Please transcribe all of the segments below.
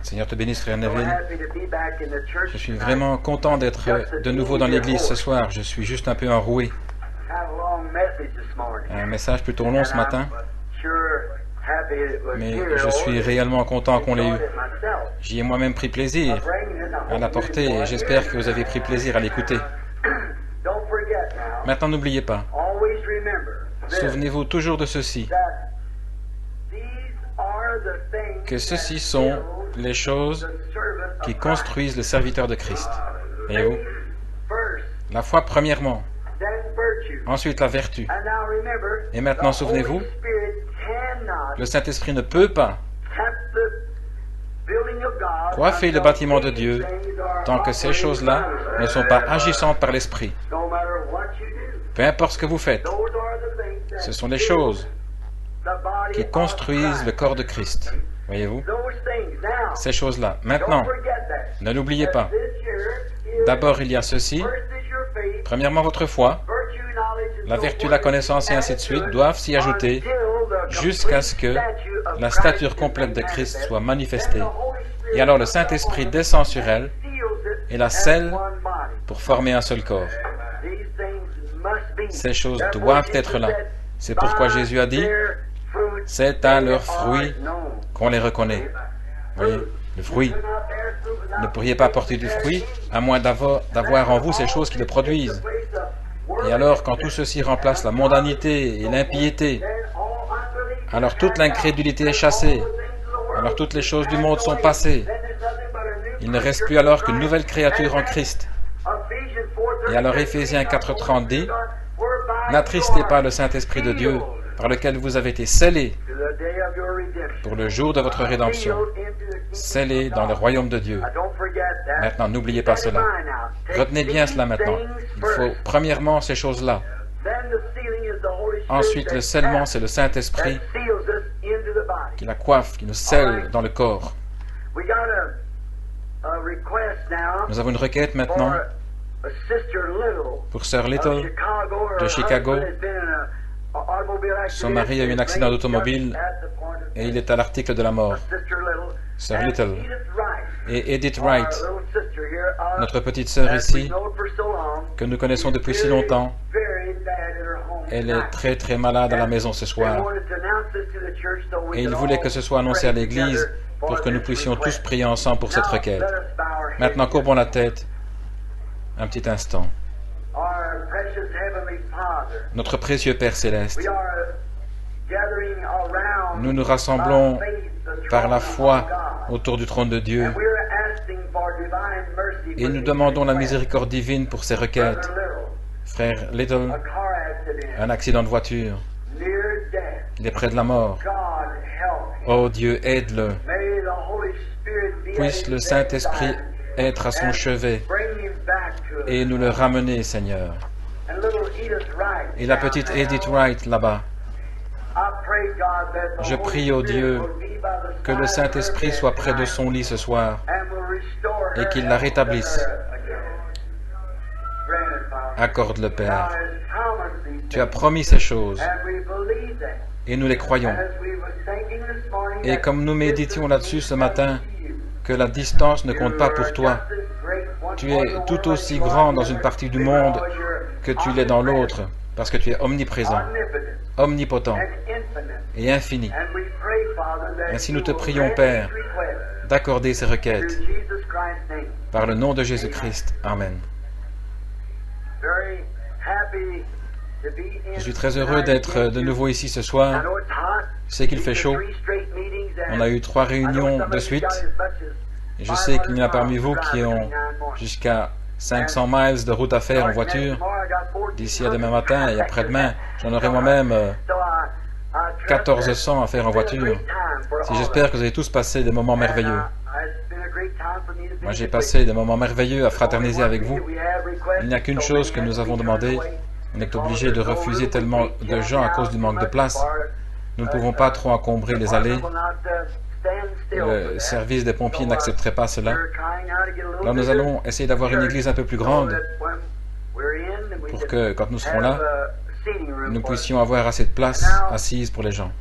Seigneur te bénisse, frère Neville. Je suis vraiment content d'être de nouveau dans l'église ce soir. Je suis juste un peu enroué. Un message plutôt long ce matin. Mais je suis réellement content qu'on l'ait eu. J'y ai moi-même pris plaisir à l'apporter et j'espère que vous avez pris plaisir à l'écouter. Maintenant, n'oubliez pas. Souvenez-vous toujours de ceci. Que ceci sont les choses qui construisent le serviteur de Christ. Voyez-vous? La foi premièrement, ensuite la vertu. Et maintenant, souvenez-vous, le Saint-Esprit ne peut pas coiffer le bâtiment de Dieu tant que ces choses-là ne sont pas agissantes par l'Esprit. Peu importe ce que vous faites, ce sont les choses qui construisent le corps de Christ. Voyez-vous? Ces choses-là. Maintenant, ne l'oubliez pas. D'abord, il y a ceci. Premièrement, votre foi. La vertu, la connaissance et ainsi de suite doivent s'y ajouter jusqu'à ce que la stature complète de Christ soit manifestée. Et alors le Saint-Esprit descend sur elle et la scelle pour former un seul corps. Ces choses doivent être là. C'est pourquoi Jésus a dit, c'est à leurs fruits qu'on les reconnaît. Vous voyez, le fruit. Vous ne pourriez pas porter du fruit à moins d'avoir en vous ces choses qui le produisent. Et alors, quand tout ceci remplace la mondanité et l'impiété, alors toute l'incrédulité est chassée. Alors toutes les choses du monde sont passées. Il ne reste plus alors qu'une nouvelle créature en Christ. Et alors Éphésiens 4:30 dit, n'attristez pas le Saint-Esprit de Dieu, par lequel vous avez été scellés pour le jour de votre rédemption, scellés dans le royaume de Dieu. Maintenant, n'oubliez pas cela. Retenez bien cela maintenant. Il faut premièrement ces choses-là. Ensuite, le scellement, c'est le Saint-Esprit qui la coiffe, qui nous scelle dans le corps. Nous avons une requête maintenant pour Sœur Little de Chicago. Son mari a eu un accident d'automobile et il est à l'article de la mort. Sœur Little et Edith Wright, notre petite sœur ici, que nous connaissons depuis si longtemps. Elle est très très malade à la maison ce soir. Et il voulait que ce soit annoncé à l'église pour que nous puissions tous prier ensemble pour cette requête. Maintenant, courbons la tête un petit instant. Notre précieux Père Céleste, nous nous rassemblons par la foi autour du trône de Dieu et nous demandons la miséricorde divine pour ces requêtes. Frère Little, un accident de voiture. Il est près de la mort. Oh Dieu, aide-le. Puisse le Saint-Esprit être à son chevet et nous le ramener, Seigneur. Et la petite Edith Wright là-bas. Je prie, ô Dieu, que le Saint-Esprit soit près de son lit ce soir et qu'il la rétablisse. Accorde le Père. Tu as promis ces choses et nous les croyons. Et comme nous méditions là-dessus ce matin, que la distance ne compte pas pour toi. Tu es tout aussi grand dans une partie du monde que tu l'es dans l'autre, parce que tu es omniprésent, omnipotent et infini. Ainsi nous te prions, Père, d'accorder ces requêtes. Par le nom de Jésus-Christ. Amen. Je suis très heureux d'être de nouveau ici ce soir. Je sais qu'il fait chaud. On a eu 3 réunions de suite. Et je sais qu'il y en a parmi vous qui ont jusqu'à 500 miles de route à faire en voiture d'ici à demain matin et après-demain. J'en aurai moi-même 1400 à faire en voiture. J'espère que vous avez tous passé des moments merveilleux. Moi, j'ai passé des moments merveilleux à fraterniser avec vous. Il n'y a qu'une chose que nous avons demandé. On est obligé de refuser tellement de gens à cause du manque de place. Nous ne pouvons pas trop encombrer les allées. Le service des pompiers n'accepterait pas cela. Alors nous allons essayer d'avoir une église un peu plus grande pour que, quand nous serons là, nous puissions avoir assez de place assise pour les gens.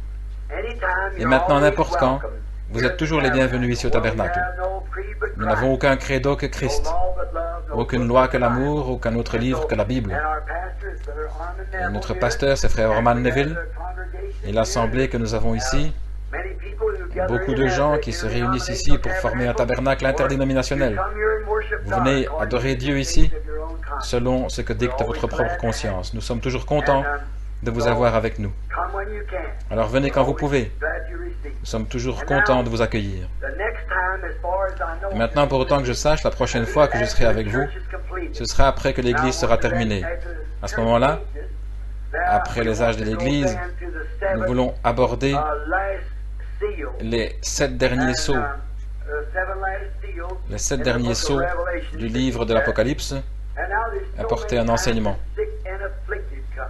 Et maintenant, n'importe quand, Vous êtes toujours les bienvenus ici au tabernacle. Nous n'avons aucun credo que Christ, aucune loi que l'amour, aucun autre livre que la Bible. Et notre pasteur, c'est frère Orman Neville, et l'assemblée que nous avons ici, beaucoup de gens qui se réunissent ici pour former un tabernacle interdénominationnel. Vous venez adorer Dieu ici, selon ce que dicte votre propre conscience. Nous sommes toujours contents de vous avoir avec nous. Alors venez quand vous pouvez. Nous sommes toujours contents de vous accueillir. Et maintenant, pour autant que je sache, la prochaine fois que je serai avec vous, ce sera après que l'Église sera terminée. À ce moment-là, après les âges de l'Église, nous voulons aborder les 7 derniers sceaux, du livre de l'Apocalypse, apporter un enseignement.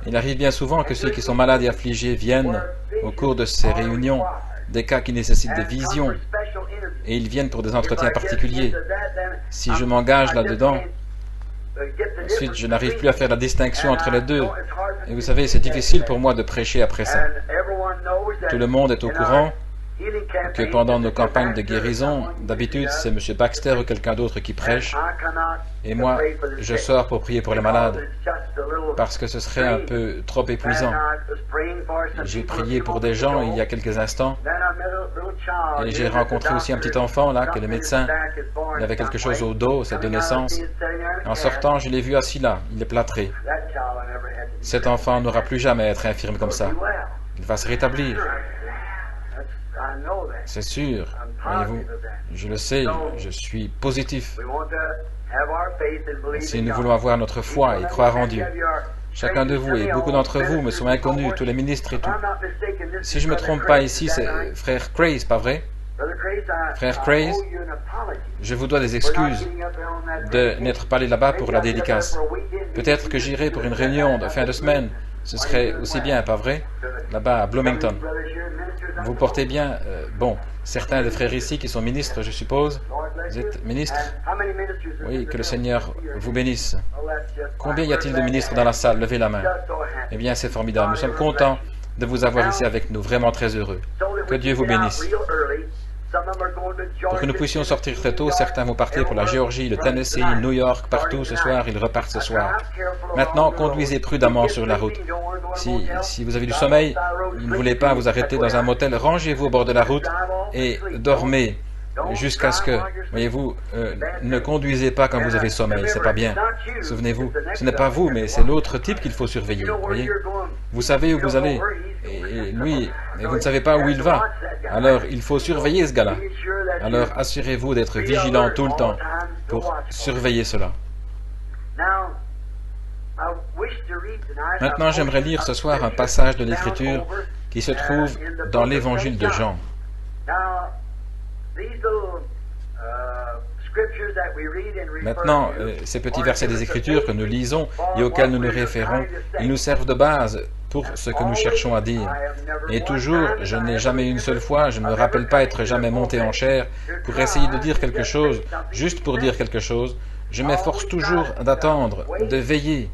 Il arrive bien souvent que ceux qui sont malades et affligés viennent au cours de ces réunions, des cas qui nécessitent des visions, et ils viennent pour des entretiens particuliers. Si je m'engage là-dedans, ensuite je n'arrive plus à faire la distinction entre les deux. Et vous savez, c'est difficile pour moi de prêcher après ça. Tout le monde est au courant que pendant nos campagnes de guérison, d'habitude c'est M. Baxter ou quelqu'un d'autre qui prêche, et moi je sors pour prier pour les malades, parce que ce serait un peu trop épuisant. J'ai prié pour des gens il y a quelques instants, et j'ai rencontré aussi un petit enfant là, que le médecin, il avait quelque chose au dos, c'est de naissance. En sortant, je l'ai vu assis là, il est plâtré. Cet enfant n'aura plus jamais à être infirme comme ça. Il va se rétablir. C'est sûr, voyez-vous, je le sais, je suis positif. Si nous voulons avoir notre foi et croire en Dieu, chacun de vous et beaucoup d'entre vous me sont inconnus, tous les ministres et tout. Si je ne me trompe pas ici, c'est frère Craze, pas vrai? Frère Craze, je vous dois des excuses de n'être pas allé là-bas pour la dédicace. Peut-être que j'irai pour une réunion de fin de semaine. Ce serait aussi bien, pas vrai? Là-bas à Bloomington. Vous portez bien, bon, certains des frères ici qui sont ministres, je suppose. Vous êtes ministres? Oui, que le Seigneur vous bénisse. Combien y a-t-il de ministres dans la salle? Levez la main. Eh bien, c'est formidable. Nous sommes contents de vous avoir ici avec nous, vraiment très heureux. Que Dieu vous bénisse. Pour que nous puissions sortir très tôt, certains vont partir pour la Géorgie, le Tennessee, New York, partout ce soir, ils repartent ce soir. Maintenant, conduisez prudemment sur la route. Si vous avez du sommeil, vous ne voulez pas vous arrêter dans un motel, rangez-vous au bord de la route et dormez jusqu'à ce que, voyez-vous, ne conduisez pas quand vous avez sommeil, c'est pas bien. Souvenez-vous, ce n'est pas vous, mais c'est l'autre type qu'il faut surveiller, voyez. Vous savez où vous allez, et lui, vous ne savez pas où il va. Alors, il faut surveiller ce gars-là. Alors, assurez-vous d'être vigilant tout le temps pour surveiller cela. Maintenant, j'aimerais lire ce soir un passage de l'Écriture qui se trouve dans l'Évangile de Jean. Maintenant, ces petits versets des Écritures que nous lisons et auxquels nous nous référons, ils nous servent de base pour ce que nous cherchons à dire. Et toujours, je n'ai jamais une seule fois, je ne me rappelle pas être jamais monté en chair pour essayer de dire quelque chose, juste pour dire quelque chose. Je m'efforce toujours d'attendre, de veiller,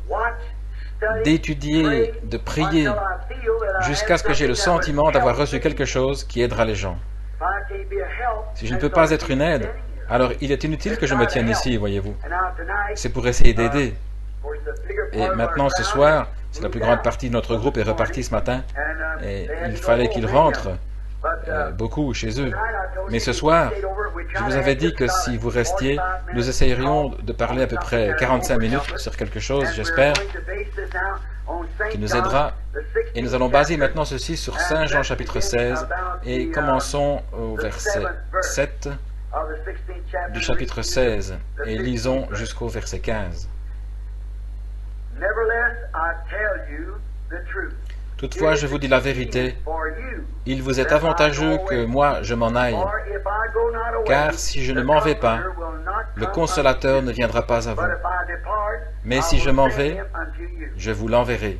d'étudier, de prier, jusqu'à ce que j'ai le sentiment d'avoir reçu quelque chose qui aidera les gens. Si je ne peux pas être une aide, alors il est inutile que je me tienne ici, voyez-vous. C'est pour essayer d'aider. Et maintenant, ce soir, si la plus grande partie de notre groupe est repartie ce matin, et il fallait qu'ils rentrent, beaucoup chez eux. Mais ce soir, je vous avais dit que si vous restiez, nous essayerions de parler à peu près 45 minutes sur quelque chose, j'espère, qui nous aidera. Et nous allons baser maintenant ceci sur Saint Jean chapitre 16 et commençons au verset 7 du chapitre 16 et lisons jusqu'au verset 15. Toutefois, je vous dis la vérité, il vous est avantageux que moi je m'en aille, car si je ne m'en vais pas, le Consolateur ne viendra pas à vous. Mais si je m'en vais, je vous l'enverrai.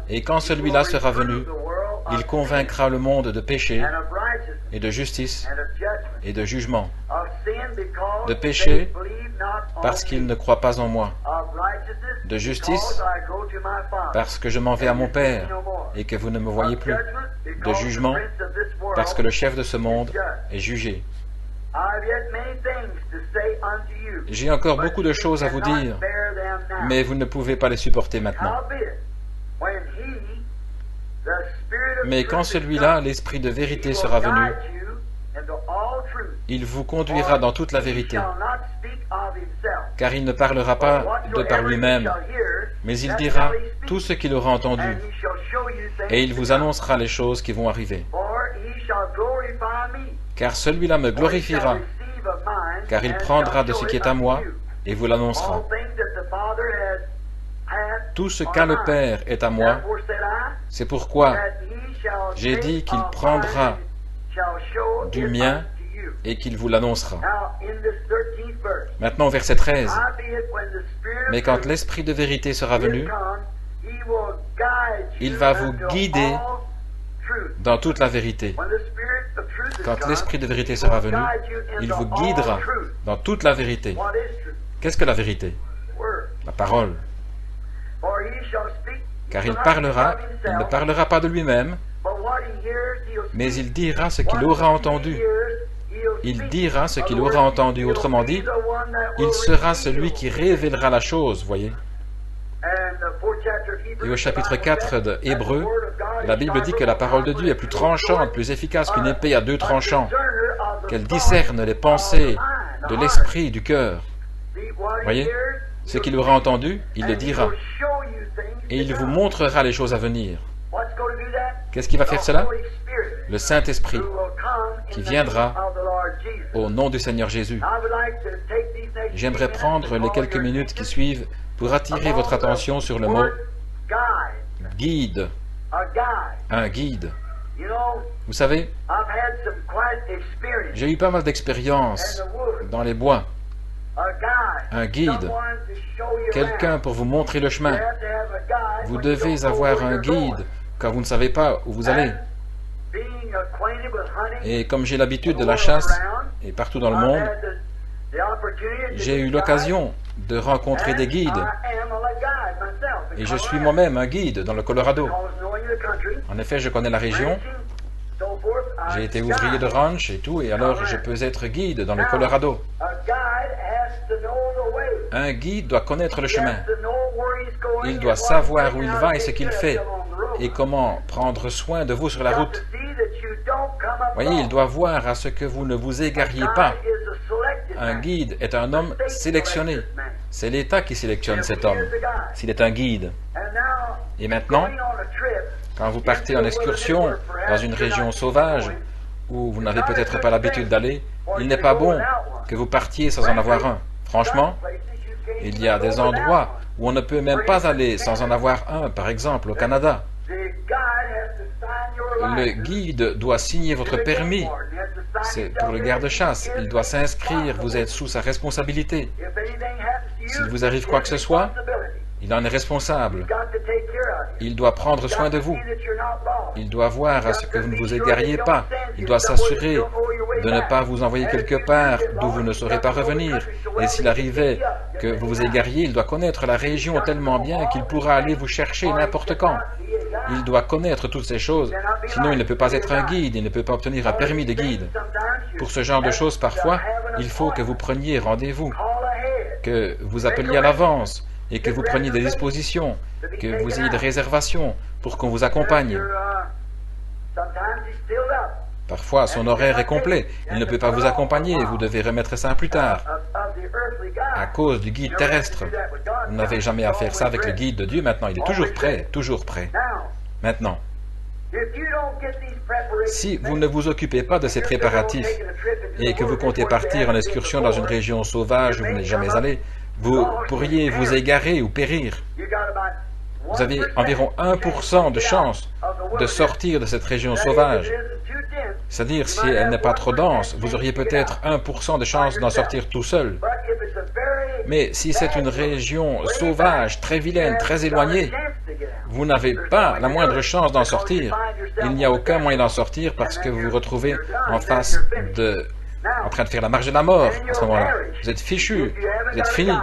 Et quand celui-là sera venu, il convaincra le monde de péché et de justice et de jugement. De péché, parce qu'il ne croit pas en moi. de justice, parce que je m'en vais à mon Père et que vous ne me voyez plus, de jugement, parce que le chef de ce monde est jugé. J'ai encore beaucoup de choses à vous dire, mais vous ne pouvez pas les supporter maintenant. Mais quand celui-là, l'Esprit de vérité, sera venu, il vous conduira dans toute la vérité, car il ne parlera pas de par lui-même, mais il dira tout ce qu'il aura entendu, et il vous annoncera les choses qui vont arriver. Car celui-là me glorifiera, car il prendra de ce qui est à moi et vous l'annoncera. Tout ce qu'a le Père est à moi, c'est pourquoi j'ai dit qu'il prendra du mien et qu'il vous l'annoncera. Maintenant, au verset 13. Mais quand l'Esprit de vérité sera venu, il va vous guider dans toute la vérité. Quand l'Esprit de vérité sera venu, il vous guidera dans toute la vérité. Qu'est-ce que la vérité? La parole. Car il parlera, il ne parlera pas de lui-même, mais il dira ce qu'il aura entendu. Il dira ce qu'il aura entendu. Autrement dit, il sera celui qui révélera la chose, voyez. Et au chapitre 4 de Hébreux, la Bible dit que la parole de Dieu est plus tranchante, plus efficace qu'une épée à deux tranchants, qu'elle discerne les pensées de l'esprit, du cœur. Voyez, ce qu'il aura entendu, il le dira. Et il vous montrera les choses à venir. Qu'est-ce qui va faire cela? Le Saint-Esprit qui viendra au nom du Seigneur Jésus. J'aimerais prendre les quelques minutes qui suivent pour attirer votre attention sur le mot guide. Un guide. Vous savez, j'ai eu pas mal d'expériences dans les bois. Un guide, quelqu'un pour vous montrer le chemin. Vous devez avoir un guide quand vous ne savez pas où vous allez. Et comme j'ai l'habitude de la chasse, et partout dans le monde, j'ai eu l'occasion de rencontrer des guides. Et je suis moi-même un guide dans le Colorado. En effet, je connais la région. J'ai été ouvrier de ranch et tout, et alors je peux être guide dans le Colorado. Un guide doit connaître le chemin. Il doit savoir où il va et ce qu'il fait, et comment prendre soin de vous sur la route. Voyez, il doit voir à ce que vous ne vous égariez pas. Un guide est un homme sélectionné. C'est l'État qui sélectionne cet homme, s'il est un guide. Et maintenant, quand vous partez en excursion dans une région sauvage, où vous n'avez peut-être pas l'habitude d'aller, il n'est pas bon que vous partiez sans en avoir un. Franchement, il y a des endroits où on ne peut même pas aller sans en avoir un, par exemple au Canada. Le guide doit signer votre permis. C'est pour le garde-chasse. Il doit s'inscrire. Vous êtes sous sa responsabilité. S'il vous arrive quoi que ce soit, il en est responsable. Il doit prendre soin de vous. Il doit voir à ce que vous ne vous égariez pas. Il doit s'assurer de ne pas vous envoyer quelque part d'où vous ne saurez pas revenir. Et s'il arrivait que vous vous égariez, il doit connaître la région tellement bien qu'il pourra aller vous chercher n'importe quand. Il doit connaître toutes ces choses, sinon il ne peut pas être un guide, il ne peut pas obtenir un permis de guide. Pour ce genre de choses, parfois, il faut que vous preniez rendez-vous, que vous appeliez à l'avance et que vous preniez des dispositions, que vous ayez des réservations pour qu'on vous accompagne. Parfois, son horaire est complet, il ne peut pas vous accompagner, vous devez remettre ça plus tard, à cause du guide terrestre. Vous n'avez jamais à faire ça avec le guide de Dieu, maintenant il est toujours prêt, toujours prêt. Maintenant, si vous ne vous occupez pas de ces préparatifs et que vous comptez partir en excursion dans une région sauvage où vous n'êtes jamais allé, vous pourriez vous égarer ou périr. Vous avez environ 1% de chance de sortir de cette région sauvage. C'est-à-dire, si elle n'est pas trop dense, vous auriez peut-être 1% de chance d'en sortir tout seul. Mais si c'est une région sauvage, très vilaine, très éloignée, vous n'avez pas la moindre chance d'en sortir. Il n'y a aucun moyen d'en sortir parce que vous vous retrouvez en train de faire la marche de la mort à ce moment-là. Vous êtes fichu, vous êtes fini.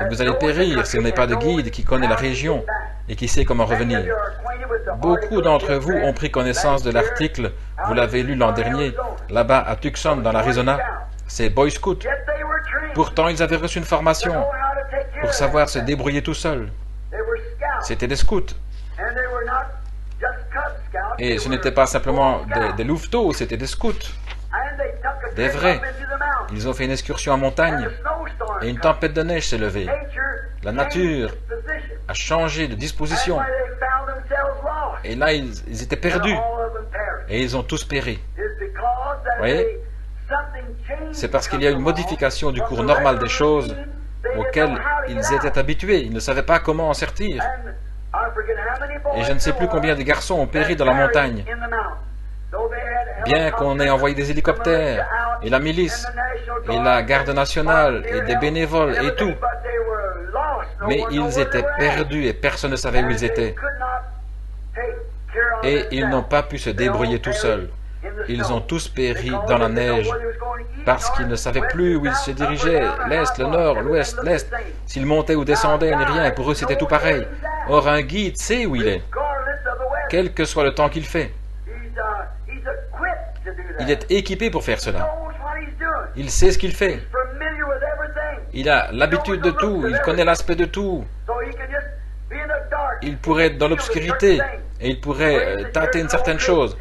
Et vous allez périr s'il n'y a pas de guide qui connaît la région et qui sait comment revenir. Beaucoup d'entre vous ont pris connaissance de l'article, vous l'avez lu l'an dernier, là-bas à Tucson, dans l'Arizona. C'est Boy Scout. Pourtant, ils avaient reçu une formation pour savoir se débrouiller tout seuls. C'était des scouts. Et ce n'était pas simplement des louveteaux, c'était des scouts. Des vrais. Ils ont fait une excursion en montagne et une tempête de neige s'est levée. La nature a changé de disposition. Et là, ils étaient perdus. Et ils ont tous péri. Vous voyez? C'est parce qu'il y a une modification du cours normal des choses auxquelles ils étaient habitués. Ils ne savaient pas comment en sortir. Et je ne sais plus combien de garçons ont péri dans la montagne. Bien qu'on ait envoyé des hélicoptères, et la milice, et la garde nationale, et des bénévoles, et tout. Mais ils étaient perdus et personne ne savait où ils étaient. Et ils n'ont pas pu se débrouiller tout seuls. Ils ont tous péri dans la neige parce qu'ils ne savaient plus où ils se dirigeaient, l'est, le nord, l'ouest, l'est. S'ils montaient ou descendaient, ni rien, pour eux c'était tout pareil. Or un guide sait où il est, quel que soit le temps qu'il fait. Il est équipé pour faire cela. Il sait ce qu'il fait. Il a l'habitude de tout, il connaît l'aspect de tout. Il pourrait être dans l'obscurité et il pourrait tâter une certaine chose.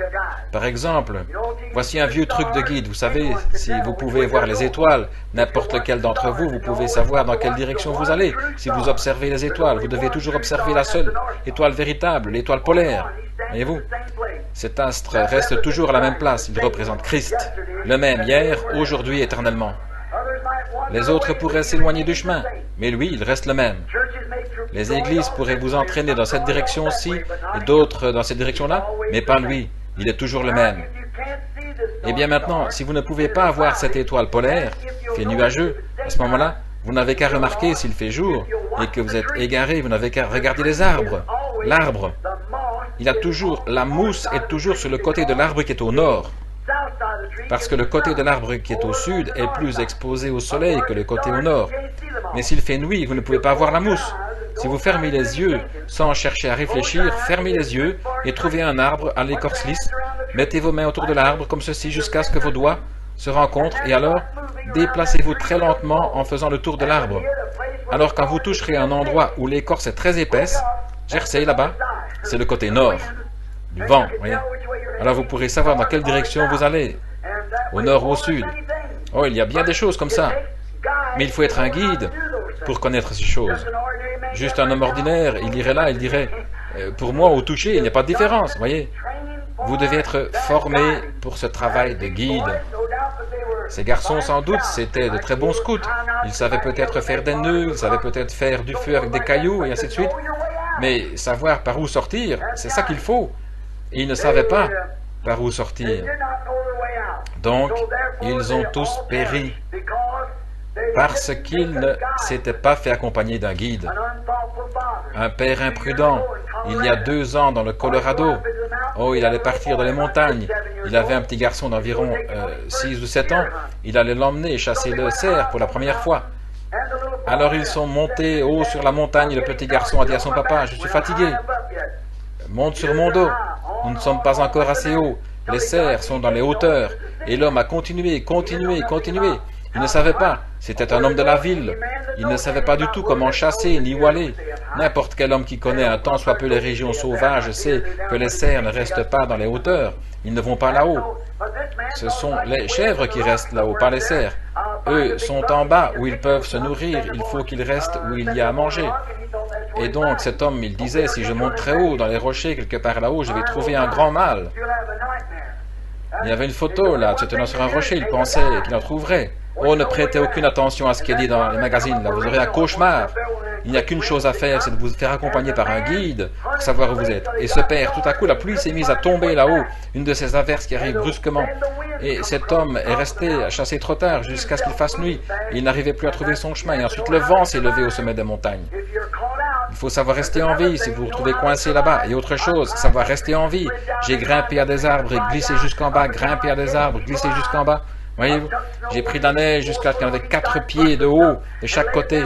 Par exemple, voici un vieux truc de guide. Vous savez, si vous pouvez voir les étoiles, n'importe lequel d'entre vous, vous pouvez savoir dans quelle direction vous allez. Si vous observez les étoiles, vous devez toujours observer la seule étoile véritable, l'étoile polaire. Voyez-vous? Cet astre reste toujours à la même place. Il représente Christ, le même hier, aujourd'hui, éternellement. Les autres pourraient s'éloigner du chemin, mais lui, il reste le même. Les églises pourraient vous entraîner dans cette direction-ci et d'autres dans cette direction-là, mais pas lui. Il est toujours le même. Eh bien maintenant, si vous ne pouvez pas avoir cette étoile polaire, qui est nuageux, à ce moment-là, vous n'avez qu'à remarquer s'il fait jour et que vous êtes égaré, vous n'avez qu'à regarder les arbres. L'arbre, la mousse est toujours sur le côté de l'arbre qui est au nord. Parce que le côté de l'arbre qui est au sud est plus exposé au soleil que le côté au nord. Mais s'il fait nuit, vous ne pouvez pas voir la mousse. Si vous fermez les yeux sans chercher à réfléchir, fermez les yeux et trouvez un arbre à l'écorce lisse. Mettez vos mains autour de l'arbre comme ceci jusqu'à ce que vos doigts se rencontrent et alors déplacez-vous très lentement en faisant le tour de l'arbre. Alors quand vous toucherez un endroit où l'écorce est très épaisse, Jersey là-bas, c'est le côté nord du vent, voyez. Alors vous pourrez savoir dans quelle direction vous allez, au nord ou au sud. Oh, il y a bien des choses comme ça. Mais il faut être un guide pour connaître ces choses. Juste un homme ordinaire, il irait là, il dirait, pour moi, au toucher, il n'y a pas de différence, voyez. Vous devez être formé pour ce travail de guide. Ces garçons, sans doute, c'étaient de très bons scouts. Ils savaient peut-être faire des nœuds, ils savaient peut-être faire du feu avec des cailloux, et ainsi de suite. Mais savoir par où sortir, c'est ça qu'il faut. Et ils ne savaient pas par où sortir. Donc, ils ont tous péri parce qu'ils ne s'étaient pas fait accompagner d'un guide. Un père imprudent, il y a 2 ans dans le Colorado, oh, il allait partir dans les montagnes. Il avait un petit garçon d'environ 6 ou 7 ans. Il allait l'emmener chasser le cerf pour la première fois. Alors ils sont montés haut sur la montagne et le petit garçon a dit à son papa, « Je suis fatigué. Monte sur mon dos. Nous ne sommes pas encore assez haut. Les cerfs sont dans les hauteurs. » Et l'homme a continué. Il ne savait pas. C'était un homme de la ville. Il ne savait pas du tout comment chasser ni où aller. N'importe quel homme qui connaît un tant soit peu les régions sauvages sait que les cerfs ne restent pas dans les hauteurs. Ils ne vont pas là-haut. Ce sont les chèvres qui restent là-haut, pas les cerfs. Eux sont en bas où ils peuvent se nourrir. Il faut qu'ils restent où il y a à manger. Et donc cet homme, il disait, si je monte très haut dans les rochers, quelque part là-haut, je vais trouver un grand mâle. Il y avait une photo là, se tenant sur un rocher, il pensait qu'il en trouverait. Oh, ne prêtez aucune attention à ce qui est dit dans les magazines, là, vous aurez un cauchemar. Il n'y a qu'une chose à faire, c'est de vous faire accompagner par un guide pour savoir où vous êtes. Et ce père, tout à coup, la pluie s'est mise à tomber là-haut, une de ces averses qui arrivent brusquement. Et cet homme est resté à chasser trop tard jusqu'à ce qu'il fasse nuit. Et il n'arrivait plus à trouver son chemin. Et ensuite, le vent s'est levé au sommet des montagnes. Il faut savoir rester en vie si vous vous retrouvez coincé là-bas. Et autre chose, savoir rester en vie. J'ai grimpé à des arbres et glissé jusqu'en bas, grimpé à des arbres, glissé jusqu'en bas. Voyez-vous, j'ai pris de la neige jusqu'à ce qu'il y en avait 4 pieds de haut de chaque côté.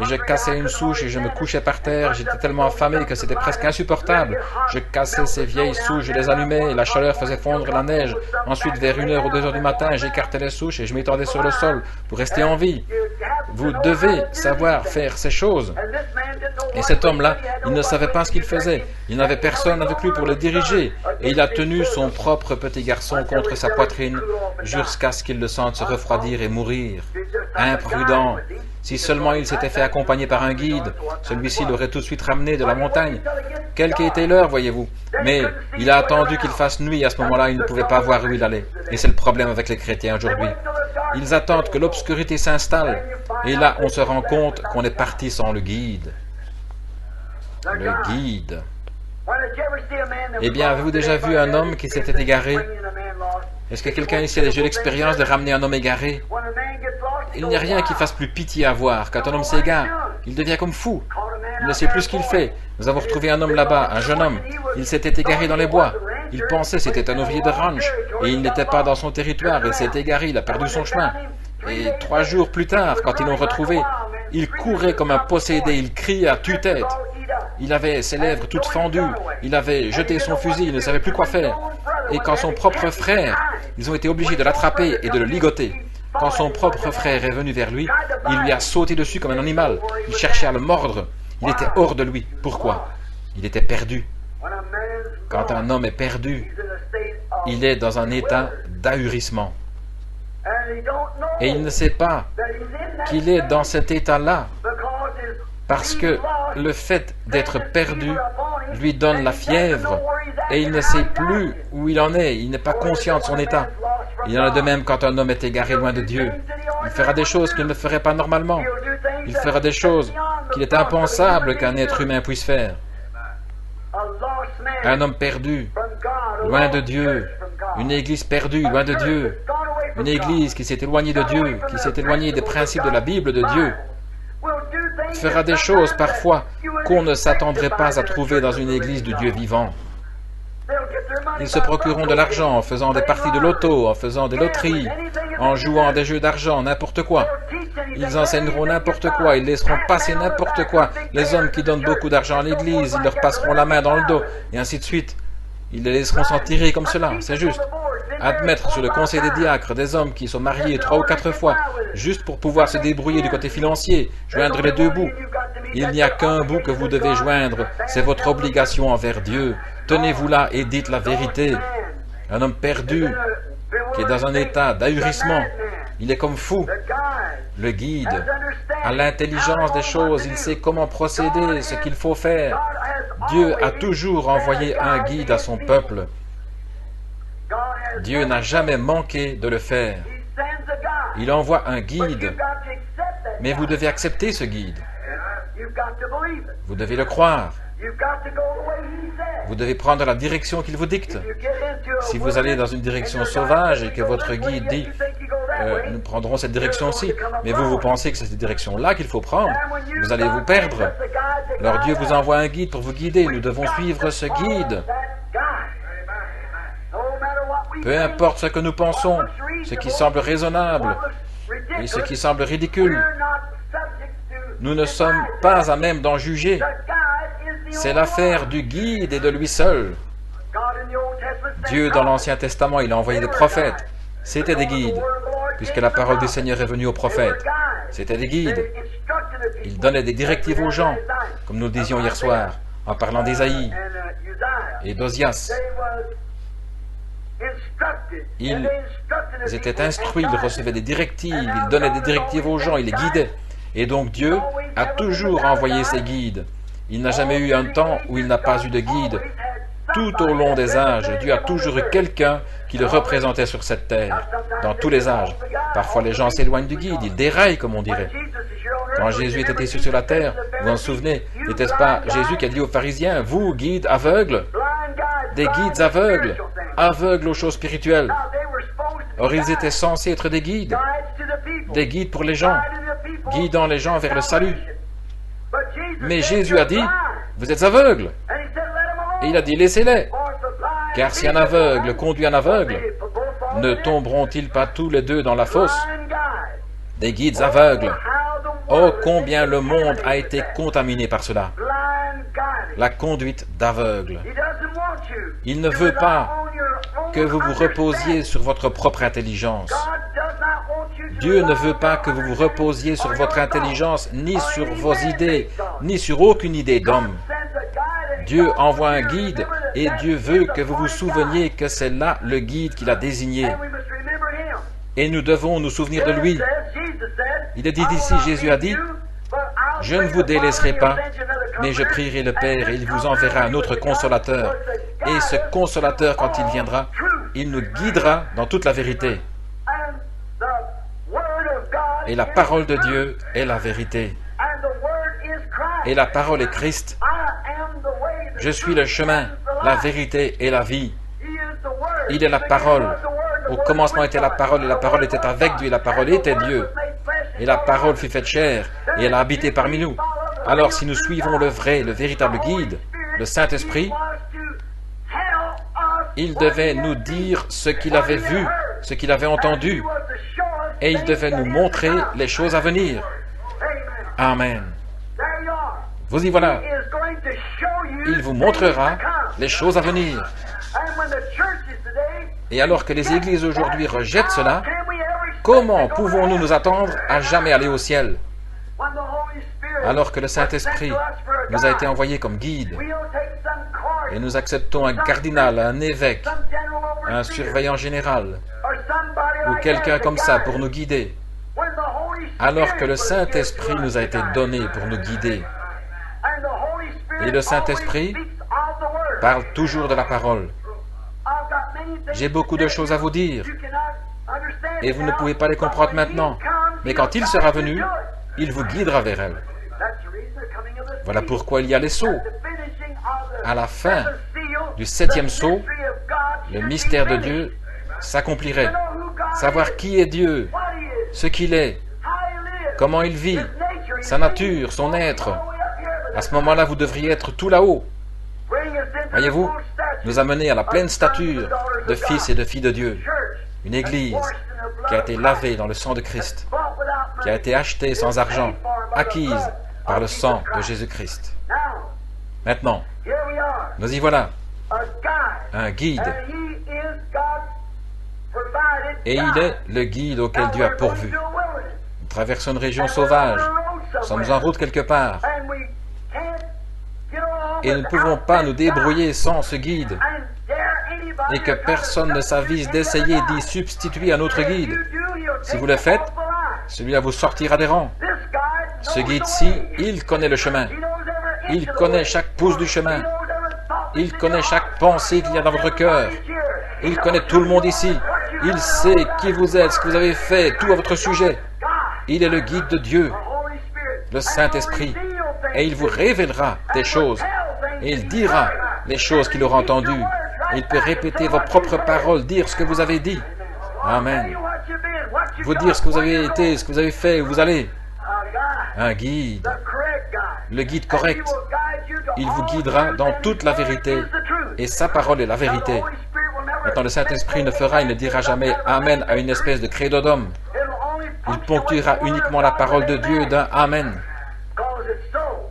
et je cassais une souche et je me couchais par terre. J'étais tellement affamé que c'était presque insupportable. Je cassais ces vieilles souches, je les allumais et la chaleur faisait fondre la neige. Ensuite, vers 1h ou 2h du matin, j'écartais les souches et je m'étendais sur le sol pour rester en vie. Vous devez savoir faire ces choses. Et cet homme-là, il ne savait pas ce qu'il faisait. Il n'avait personne avec lui pour le diriger. Et il a tenu son propre petit garçon contre sa poitrine jusqu'à ce qu'il le sente se refroidir et mourir. Imprudent. Si seulement il s'était fait accompagner par un guide, celui-ci l'aurait tout de suite ramené de la montagne. Quelle qu'était l'heure, voyez-vous. Mais il a attendu qu'il fasse nuit. À ce moment-là, il ne pouvait pas voir où il allait. Et c'est le problème avec les chrétiens aujourd'hui. Ils attendent que l'obscurité s'installe. Et là, on se rend compte qu'on est parti sans le guide. Le guide. Eh bien, avez-vous déjà vu un homme qui s'était égaré? Est-ce que quelqu'un ici a déjà eu l'expérience de ramener un homme égaré? Il n'y a rien qui fasse plus pitié à voir. Quand un homme s'égare, il devient comme fou. Il ne sait plus ce qu'il fait. Nous avons retrouvé un homme là-bas, un jeune homme. Il s'était égaré dans les bois. Il pensait que c'était un ouvrier de ranch. Et il n'était pas dans son territoire. Il s'est égaré, il a perdu son chemin. Et 3 jours plus tard, quand ils l'ont retrouvé, il courait comme un possédé. Il criait à tue-tête. Il avait ses lèvres toutes fendues. Il avait jeté son fusil. Il ne savait plus quoi faire. Et quand son propre frère, ils ont été obligés de l'attraper et de le ligoter. Quand son propre frère est venu vers lui, il lui a sauté dessus comme un animal. Il cherchait à le mordre. Il était hors de lui. Pourquoi? Il était perdu. Quand un homme est perdu, il est dans un état d'ahurissement. Et il ne sait pas qu'il est dans cet état-là parce que le fait d'être perdu lui donne la fièvre et il ne sait plus où il en est. Il n'est pas conscient de son état. Il en est de même quand un homme est égaré loin de Dieu. Il fera des choses qu'il ne ferait pas normalement. Il fera des choses qu'il est impensable qu'un être humain puisse faire. Un homme perdu, loin de Dieu. Une église perdue, loin de Dieu. Une église qui s'est éloignée de Dieu, qui s'est éloignée des principes de la Bible de Dieu, fera des choses parfois qu'on ne s'attendrait pas à trouver dans une église du Dieu vivant. Ils se procureront de l'argent en faisant des parties de loto, en faisant des loteries, en jouant à des jeux d'argent, n'importe quoi. Ils enseigneront n'importe quoi, ils laisseront passer n'importe quoi. Les hommes qui donnent beaucoup d'argent à l'église, ils leur passeront la main dans le dos, et ainsi de suite. Ils les laisseront s'en tirer comme cela, c'est juste. Admettre sur le conseil des diacres des hommes qui sont mariés 3 ou 4 fois, juste pour pouvoir se débrouiller du côté financier, joindre les 2 bouts. Il n'y a qu'un bout que vous devez joindre, c'est votre obligation envers Dieu. Tenez-vous là et dites la vérité. Un homme perdu, qui est dans un état d'ahurissement, il est comme fou. Le guide a l'intelligence des choses, il sait comment procéder, ce qu'il faut faire. Dieu a toujours envoyé un guide à son peuple. Dieu n'a jamais manqué de le faire. Il envoie un guide, mais vous devez accepter ce guide. Vous devez le croire. Vous devez prendre la direction qu'il vous dicte. Si vous allez dans une direction sauvage et que votre guide dit « Nous prendrons cette direction-ci », mais vous pensez que c'est cette direction-là qu'il faut prendre, vous allez vous perdre. Alors Dieu vous envoie un guide pour vous guider. Nous devons suivre ce guide. Peu importe ce que nous pensons, ce qui semble raisonnable et ce qui semble ridicule, nous ne sommes pas à même d'en juger. C'est l'affaire du guide et de lui seul. Dieu, dans l'Ancien Testament, il a envoyé des prophètes. C'était des guides, puisque la parole du Seigneur est venue aux prophètes. C'était des guides. Ils donnaient des directives aux gens, comme nous le disions hier soir, en parlant d'Ésaïe et d'Osias. Ils étaient instruits, ils recevaient des directives, ils donnaient des directives aux gens, ils les guidaient. Et donc Dieu a toujours envoyé ses guides. Il n'a jamais eu un temps où il n'a pas eu de guide. Tout au long des âges, Dieu a toujours eu quelqu'un qui le représentait sur cette terre, dans tous les âges. Parfois les gens s'éloignent du guide, ils déraillent comme on dirait. Quand Jésus était ici sur la terre, vous vous en souvenez, n'était-ce pas Jésus qui a dit aux pharisiens, « Vous, guides aveugles, des guides aveugles, aveugles aux choses spirituelles. » Or, ils étaient censés être des guides pour les gens, guidant les gens vers le salut. Mais Jésus a dit, « Vous êtes aveugles. » Et il a dit, « Laissez-les. » Car si un aveugle conduit un aveugle, ne tomberont-ils pas tous les deux dans la fosse? Des guides aveugles. Oh, combien le monde a été contaminé par cela. La conduite d'aveugle. Il ne veut pas que vous vous reposiez sur votre propre intelligence. Dieu ne veut pas que vous vous reposiez sur votre intelligence, ni sur vos idées, ni sur aucune idée d'homme. Dieu envoie un guide et Dieu veut que vous vous souveniez que c'est là le guide qu'il a désigné. Et nous devons nous souvenir de lui. Il est dit ici, Jésus a dit, « Je ne vous délaisserai pas, mais je prierai le Père et il vous enverra un autre consolateur. Et ce consolateur, quand il viendra, il nous guidera dans toute la vérité. » Et la parole de Dieu est la vérité. Et la parole est Christ. Je suis le chemin, la vérité et la vie. Il est la parole. Au commencement était la parole, et la parole était avec Dieu, et la parole était Dieu. Et la parole fut faite chair, et elle a habité parmi nous. Alors si nous suivons le vrai, le véritable guide, le Saint-Esprit, il devait nous dire ce qu'il avait vu, ce qu'il avait entendu, et il devait nous montrer les choses à venir. Amen. Vous y voilà. Il vous montrera les choses à venir. Et alors que les églises aujourd'hui rejettent cela, comment pouvons-nous nous attendre à jamais aller au ciel? Alors que le Saint-Esprit nous a été envoyé comme guide, et nous acceptons un cardinal, un évêque, un surveillant général, ou quelqu'un comme ça pour nous guider, alors que le Saint-Esprit nous a été donné pour nous guider. Et le Saint-Esprit parle toujours de la parole. J'ai beaucoup de choses à vous dire, et vous ne pouvez pas les comprendre maintenant, mais quand il sera venu, il vous guidera vers elle. Voilà pourquoi il y a les sceaux. À la fin du 7e sceau, le mystère de Dieu s'accomplirait. Savoir qui est Dieu, ce qu'il est, comment il vit, sa nature, son être. À ce moment-là, vous devriez être tout là-haut. Voyez-vous, nous amener à la pleine stature de fils et de filles de Dieu. Une église qui a été lavée dans le sang de Christ, qui a été achetée sans argent, acquise par le sang de Jésus-Christ. Maintenant, nous y voilà, un guide. Et il est le guide auquel Dieu a pourvu. Nous traversons une région sauvage, nous sommes en route quelque part, et nous ne pouvons pas nous débrouiller sans ce guide, et que personne ne s'avise d'essayer d'y substituer à notre guide. Si vous le faites, celui-là vous sortira des rangs. Ce guide-ci, il connaît le chemin. Il connaît chaque pouce du chemin. Il connaît chaque pensée qu'il y a dans votre cœur. Il connaît tout le monde ici. Il sait qui vous êtes, ce que vous avez fait, tout à votre sujet. Il est le guide de Dieu, le Saint-Esprit, et il vous révélera des choses. Et il dira les choses qu'il aura entendues. Il peut répéter vos propres paroles, dire ce que vous avez dit. Amen. Vous dire ce que vous avez été, ce que vous avez fait, où vous allez. Un guide. Le guide correct. Il vous guidera dans toute la vérité. Et sa parole est la vérité. Maintenant, le Saint-Esprit ne fera, il ne dira jamais Amen à une espèce de credo d'homme. Il ponctuera uniquement la parole de Dieu d'un Amen.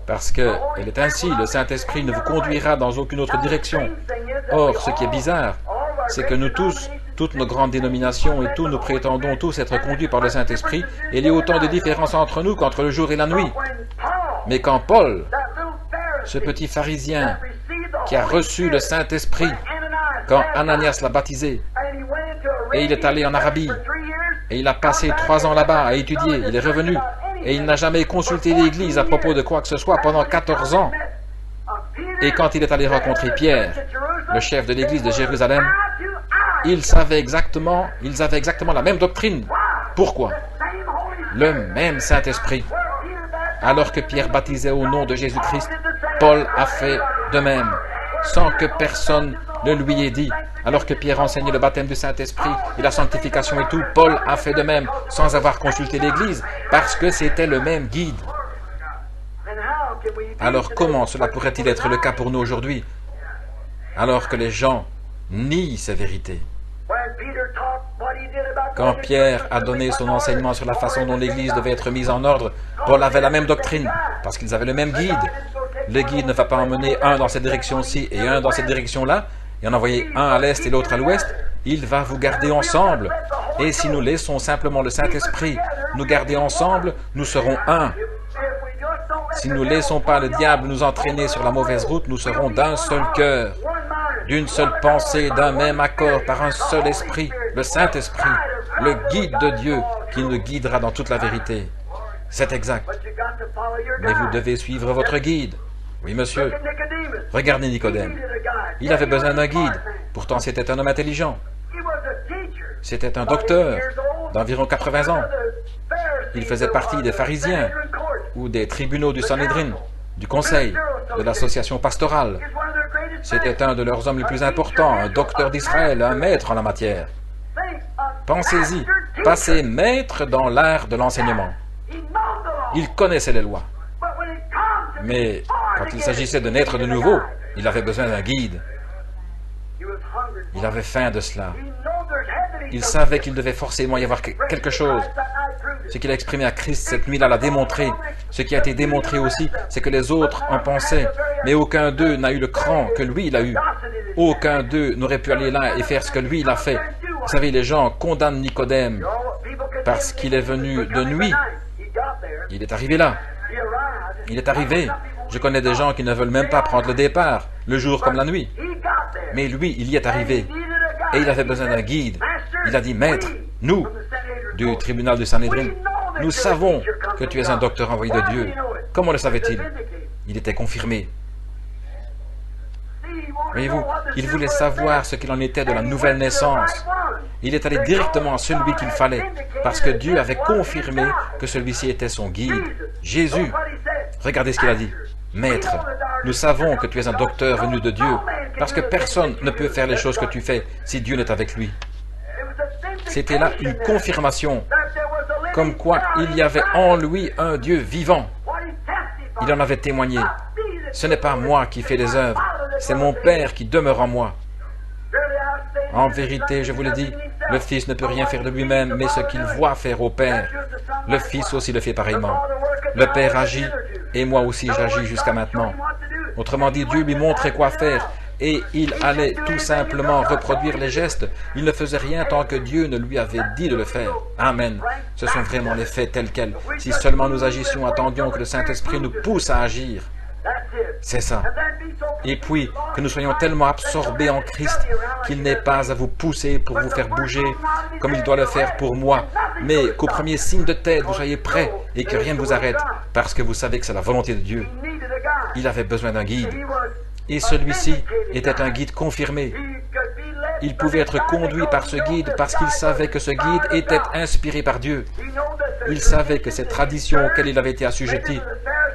Parce qu'elle est ainsi, le Saint-Esprit ne vous conduira dans aucune autre direction. Or, ce qui est bizarre, c'est que nous tous, toutes nos grandes dénominations et tous, nous prétendons tous être conduits par le Saint-Esprit, et il y a autant de différences entre nous qu'entre le jour et la nuit. Mais quand Paul, ce petit pharisien qui a reçu le Saint-Esprit, quand Ananias l'a baptisé, et il est allé en Arabie, et il a passé 3 ans là-bas à étudier, il est revenu, et il n'a jamais consulté l'Église à propos de quoi que ce soit pendant 14 ans. Et quand il est allé rencontrer Pierre, le chef de l'Église de Jérusalem, ils avaient exactement la même doctrine. Pourquoi? Le même Saint-Esprit. Alors que Pierre baptisait au nom de Jésus-Christ, Paul a fait de même, sans que personne ne lui ait dit. Alors que Pierre enseignait le baptême du Saint-Esprit et la sanctification et tout, Paul a fait de même, sans avoir consulté l'Église, parce que c'était le même guide. Alors comment cela pourrait-il être le cas pour nous aujourd'hui, alors que les gens nient ces vérités? Quand Pierre a donné son enseignement sur la façon dont l'Église devait être mise en ordre, Paul avait la même doctrine, parce qu'ils avaient le même guide. Le guide ne va pas emmener un dans cette direction-ci et un dans cette direction-là, et en envoyer un à l'est et l'autre à l'ouest. Il va vous garder ensemble. Et si nous laissons simplement le Saint-Esprit nous garder ensemble, nous serons un. Si nous ne laissons pas le diable nous entraîner sur la mauvaise route, nous serons d'un seul cœur, d'une seule pensée, d'un même accord, par un seul esprit, le Saint-Esprit, le guide de Dieu qui nous guidera dans toute la vérité. C'est exact. Mais vous devez suivre votre guide. Oui, monsieur. Regardez Nicodème. Il avait besoin d'un guide. Pourtant, c'était un homme intelligent. C'était un docteur d'environ 80 ans. Il faisait partie des pharisiens ou des tribunaux du Sanhédrin, du conseil, de l'association pastorale. C'était un de leurs hommes les plus importants, un docteur d'Israël, un maître en la matière. Pensez-y, passé maître dans l'art de l'enseignement. Il connaissait les lois. Mais quand il s'agissait de naître de nouveau, il avait besoin d'un guide. Il avait faim de cela. Il savait qu'il devait forcément y avoir quelque chose. Ce qu'il a exprimé à Christ cette nuit-là l'a démontré. Ce qui a été démontré aussi, c'est que les autres en pensaient, mais aucun d'eux n'a eu le cran que lui, il a eu. Aucun d'eux n'aurait pu aller là et faire ce que lui, il a fait. Vous savez, les gens condamnent Nicodème parce qu'il est venu de nuit. Il est arrivé là. Il est arrivé. Je connais des gens qui ne veulent même pas prendre le départ, le jour comme la nuit. Mais lui, il y est arrivé. Et il avait besoin d'un guide. Il a dit, Maître, nous, du tribunal du Sanhédrin, nous savons que tu es un docteur envoyé de Dieu. Comment le savait-il? Il était confirmé. Voyez-vous, il voulait savoir ce qu'il en était de la nouvelle naissance. Il est allé directement à celui qu'il fallait, parce que Dieu avait confirmé que celui-ci était son guide. Jésus, regardez ce qu'il a dit. Maître, nous savons que tu es un docteur venu de Dieu, parce que personne ne peut faire les choses que tu fais si Dieu n'est avec lui. C'était là une confirmation, comme quoi il y avait en lui un Dieu vivant. Il en avait témoigné. Ce n'est pas moi qui fais les œuvres, c'est mon Père qui demeure en moi. En vérité, je vous le dis, le Fils ne peut rien faire de lui-même, mais ce qu'il voit faire au Père, le Fils aussi le fait pareillement. Le Père agit, et moi aussi j'agis jusqu'à maintenant. Autrement dit, Dieu lui montrait quoi faire, et il allait tout simplement reproduire les gestes. Il ne faisait rien tant que Dieu ne lui avait dit de le faire. Amen. Ce sont vraiment les faits tels quels. Si seulement nous agissions, attendions que le Saint-Esprit nous pousse à agir. C'est ça. Et puis, que nous soyons tellement absorbés en Christ qu'il n'est pas à vous pousser pour vous faire bouger comme il doit le faire pour moi, mais qu'au premier signe de tête, vous soyez prêts et que rien ne vous arrête, parce que vous savez que c'est la volonté de Dieu. Il avait besoin d'un guide. Et celui-ci était un guide confirmé. Il pouvait être conduit par ce guide parce qu'il savait que ce guide était inspiré par Dieu. Il savait que ces traditions auxquelles il avait été assujetti,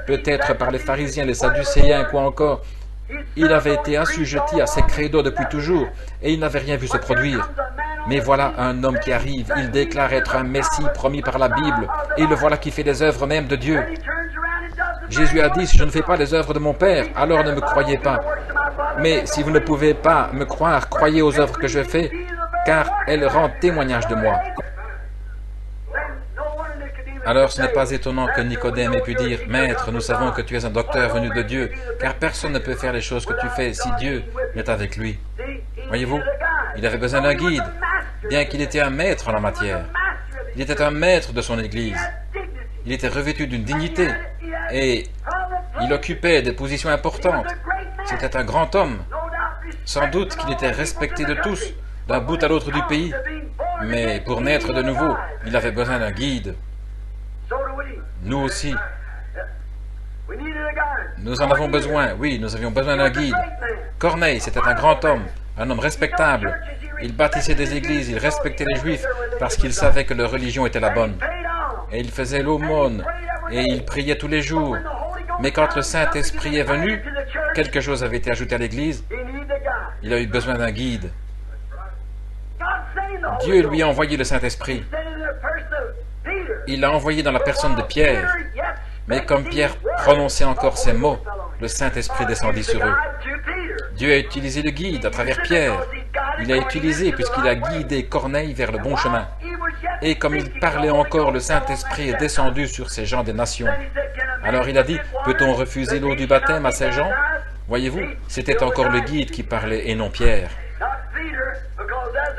peut-être par les pharisiens, les sadducéens, quoi encore, il avait été assujetti à ces credos depuis toujours, et il n'avait rien vu se produire. Mais voilà un homme qui arrive, il déclare être un Messie promis par la Bible, et le voilà qui fait les œuvres même de Dieu. Jésus a dit, si je ne fais pas les œuvres de mon Père, alors ne me croyez pas. Mais si vous ne pouvez pas me croire, croyez aux œuvres que je fais, car elles rendent témoignage de moi. Alors ce n'est pas étonnant que Nicodème ait pu dire, « Maître, nous savons que tu es un docteur venu de Dieu, car personne ne peut faire les choses que tu fais si Dieu n'est avec lui. » Voyez-vous, il avait besoin d'un guide, bien qu'il était un maître en la matière. Il était un maître de son Église. Il était revêtu d'une dignité, et il occupait des positions importantes. C'était un grand homme. Sans doute qu'il était respecté de tous, d'un bout à l'autre du pays. Mais pour naître de nouveau, il avait besoin d'un guide. Nous aussi. Nous en avons besoin, oui, nous avions besoin d'un guide. Corneille, c'était un grand homme, un homme respectable. Il bâtissait des églises, il respectait les Juifs parce qu'il savait que leur religion était la bonne. Et il faisait l'aumône, et il priait tous les jours. Mais quand le Saint-Esprit est venu, quelque chose avait été ajouté à l'Église. Il a eu besoin d'un guide. Dieu lui a envoyé le Saint-Esprit. Il l'a envoyé dans la personne de Pierre. Mais comme Pierre prononçait encore ces mots, le Saint-Esprit descendit sur eux. Dieu a utilisé le guide à travers Pierre. il a utilisé puisqu'il a guidé Corneille vers le bon chemin. Et comme il parlait encore, le Saint-Esprit est descendu sur ces gens des nations. Alors il a dit, peut-on refuser l'eau du baptême à ces gens? Voyez-vous, c'était encore le guide qui parlait et non Pierre.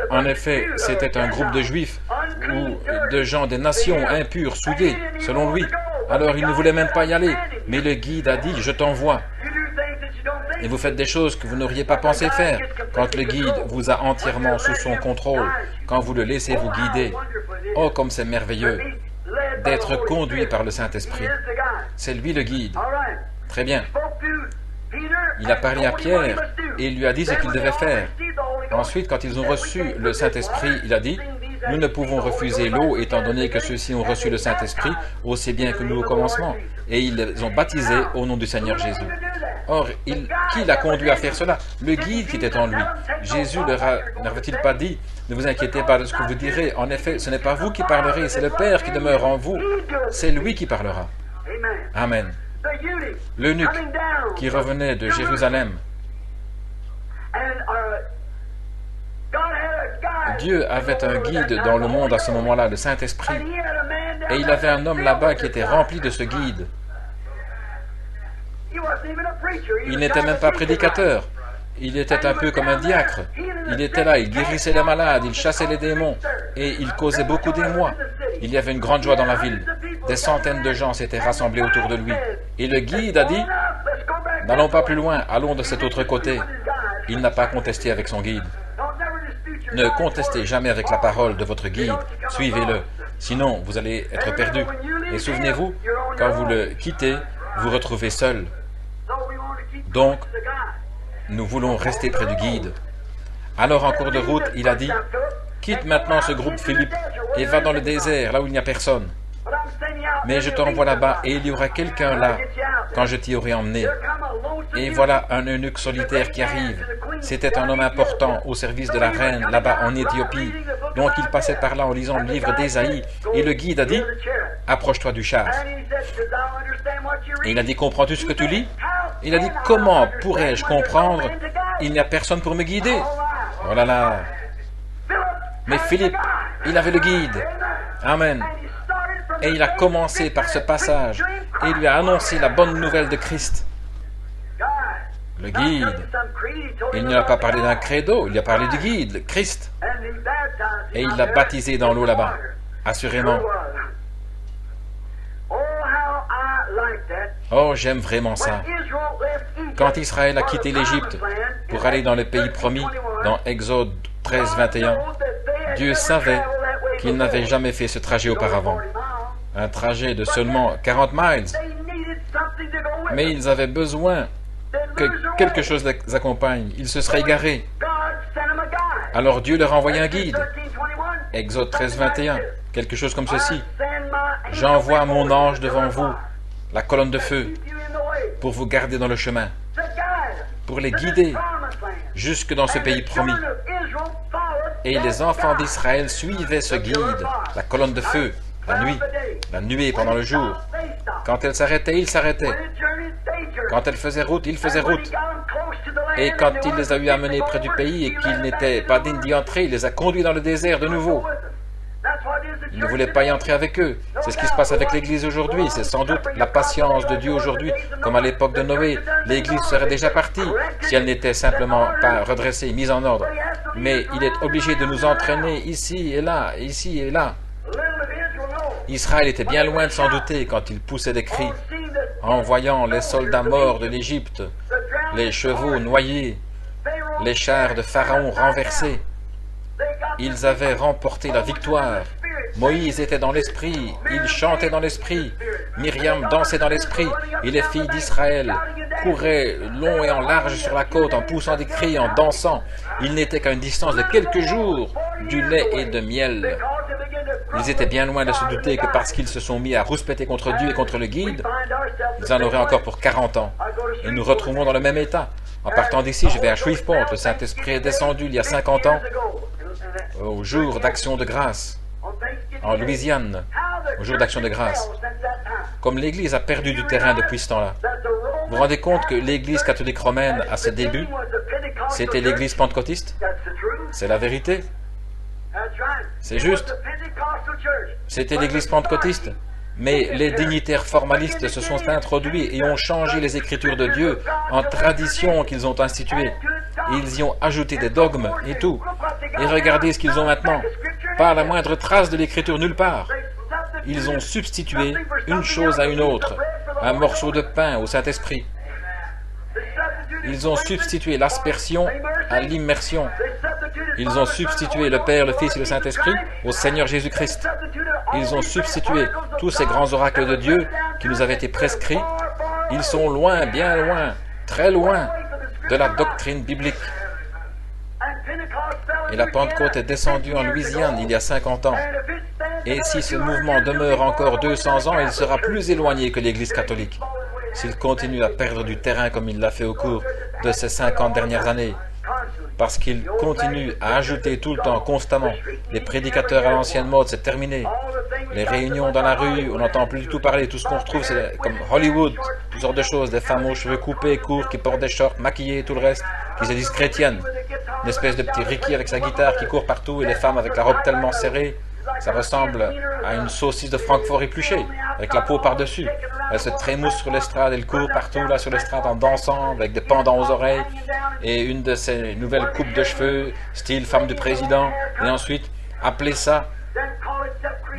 En effet, c'était un groupe de juifs ou de gens des nations impurs, souillés, selon lui. Alors il ne voulait même pas y aller, mais le guide a dit, je t'envoie. Et vous faites des choses que vous n'auriez pas pensé faire quand le guide vous a entièrement sous son contrôle, quand vous le laissez vous guider. Oh, comme c'est merveilleux d'être conduit par le Saint-Esprit. C'est lui le guide. Très bien. Il a parlé à Pierre et il lui a dit ce qu'il devait faire. Ensuite, quand ils ont reçu le Saint-Esprit, il a dit, nous ne pouvons refuser l'eau étant donné que ceux-ci ont reçu le Saint-Esprit aussi bien que nous au commencement. Et ils les ont baptisés au nom du Seigneur Jésus. Or, qui l'a conduit à faire cela? Le guide qui était en lui. Jésus leur n'avait-il pas dit, ne vous inquiétez pas de ce que vous direz. En effet, ce n'est pas vous qui parlerez, c'est le Père qui demeure en vous. C'est lui qui parlera. Amen. L'eunuque qui revenait de Jérusalem. Dieu avait un guide dans le monde à ce moment-là, le Saint-Esprit. Et il avait un homme là-bas qui était rempli de ce guide. Il n'était même pas prédicateur. Il était un peu comme un diacre. Il était là, il guérissait les malades, il chassait les démons, et il causait beaucoup d'émoi. Il y avait une grande joie dans la ville. Des centaines de gens s'étaient rassemblés autour de lui. Et le guide a dit, n'allons pas plus loin, allons de cet autre côté. Il n'a pas contesté avec son guide. Ne contestez jamais avec la parole de votre guide, suivez-le, sinon vous allez être perdu. Et souvenez-vous, quand vous le quittez, vous retrouvez seul. Donc, nous voulons rester près du guide. Alors en cours de route, il a dit, quitte maintenant ce groupe Philippe et va dans le désert, là où il n'y a personne. Mais je t'envoie là-bas et il y aura quelqu'un là quand je t'y aurai emmené. Et voilà un eunuque solitaire qui arrive. C'était un homme important au service de la reine là-bas en Éthiopie. Donc il passait par là en lisant le livre d'Ésaïe. Et le guide a dit, approche-toi du char. Et il a dit, comprends-tu ce que tu lis? Il a dit, comment pourrais-je comprendre? Il n'y a personne pour me guider. Oh là là. Mais Philippe, il avait le guide. Amen. Et il a commencé par ce passage et il lui a annoncé la bonne nouvelle de Christ. Le guide. Il ne lui a pas parlé d'un credo, il lui a parlé du guide, le Christ. Et il l'a baptisé dans l'eau là-bas, assurément. Oh, j'aime vraiment ça. Quand Israël a quitté l'Égypte pour aller dans le pays promis, dans Exode 13, 21, Dieu savait qu'il n'avait jamais fait ce trajet auparavant. Un trajet de seulement 40 miles. Mais ils avaient besoin que quelque chose les accompagne. Ils se seraient égarés. Alors Dieu leur a envoyé un guide. Exode 13, 21. Quelque chose comme ceci. J'envoie mon ange devant vous, la colonne de feu, pour vous garder dans le chemin, pour les guider jusque dans ce pays promis. Et les enfants d'Israël suivaient ce guide, la colonne de feu, la nuée pendant le jour. Quand elle s'arrêtait, il s'arrêtait. Quand elle faisait route, il faisait route. Et quand il les a eu amenés près du pays et qu'ils n'étaient pas dignes d'y entrer, il les a conduits dans le désert de nouveau. Il ne voulait pas y entrer avec eux. C'est ce qui se passe avec l'Église aujourd'hui. C'est sans doute la patience de Dieu aujourd'hui. Comme à l'époque de Noé, l'Église serait déjà partie si elle n'était simplement pas redressée, mise en ordre. Mais il est obligé de nous entraîner ici et là, ici et là. Israël était bien loin de s'en douter quand il poussait des cris en voyant les soldats morts de l'Égypte, les chevaux noyés, les chars de Pharaon renversés. Ils avaient remporté la victoire. Moïse était dans l'esprit, il chantait dans l'esprit, Myriam dansait dans l'esprit, et les filles d'Israël couraient long et en large sur la côte en poussant des cris, en dansant. Ils n'étaient qu'à une distance de quelques jours du lait et de miel. Ils étaient bien loin de se douter que parce qu'ils se sont mis à rouspéter contre Dieu et contre le guide, ils en auraient encore pour 40 ans. Et nous retrouvons dans le même état. En partant d'ici, je vais à Shreveport. Le Saint-Esprit est descendu il y a 50 ans, au jour d'Action de grâce, en Louisiane, au jour d'Action de grâce. Comme l'Église a perdu du terrain depuis ce temps-là. Vous vous rendez compte que l'Église catholique romaine, à ses débuts, c'était l'Église pentecôtiste? C'est la vérité. C'est juste. C'était l'Église pentecôtiste. Mais les dignitaires formalistes se sont introduits et ont changé les Écritures de Dieu en traditions qu'ils ont instituées. Ils y ont ajouté des dogmes et tout. Et regardez ce qu'ils ont maintenant. Pas la moindre trace de l'Écriture nulle part. Ils ont substitué une chose à une autre. Un morceau de pain au Saint-Esprit. Ils ont substitué l'aspersion à l'immersion. Ils ont substitué le Père, le Fils et le Saint-Esprit au Seigneur Jésus-Christ. Ils ont substitué tous ces grands oracles de Dieu qui nous avaient été prescrits. Ils sont loin, bien loin, très loin de la doctrine biblique. Et la Pentecôte est descendue en Louisiane il y a 50 ans. Et si ce mouvement demeure encore 200 ans, il sera plus éloigné que l'Église catholique. S'il continue à perdre du terrain comme il l'a fait au cours de ces 50 dernières années, parce qu'il continue à ajouter tout le temps, constamment, les prédicateurs à l'ancienne mode, c'est terminé. Les réunions dans la rue, on n'entend plus du tout parler. Tout ce qu'on retrouve, c'est comme Hollywood, toutes sortes de choses, des femmes aux cheveux coupés, courts, qui portent des shorts, maquillées, tout le reste, qui se disent chrétiennes. Une espèce de petit Ricky avec sa guitare qui court partout, et les femmes avec la robe tellement serrée, ça ressemble à une saucisse de Francfort épluchée, avec la peau par-dessus. Elle se trémousse sur l'estrade, elle court partout là sur l'estrade en dansant, avec des pendants aux oreilles, et une de ces nouvelles coupes de cheveux, style femme du président, et ensuite, appelez ça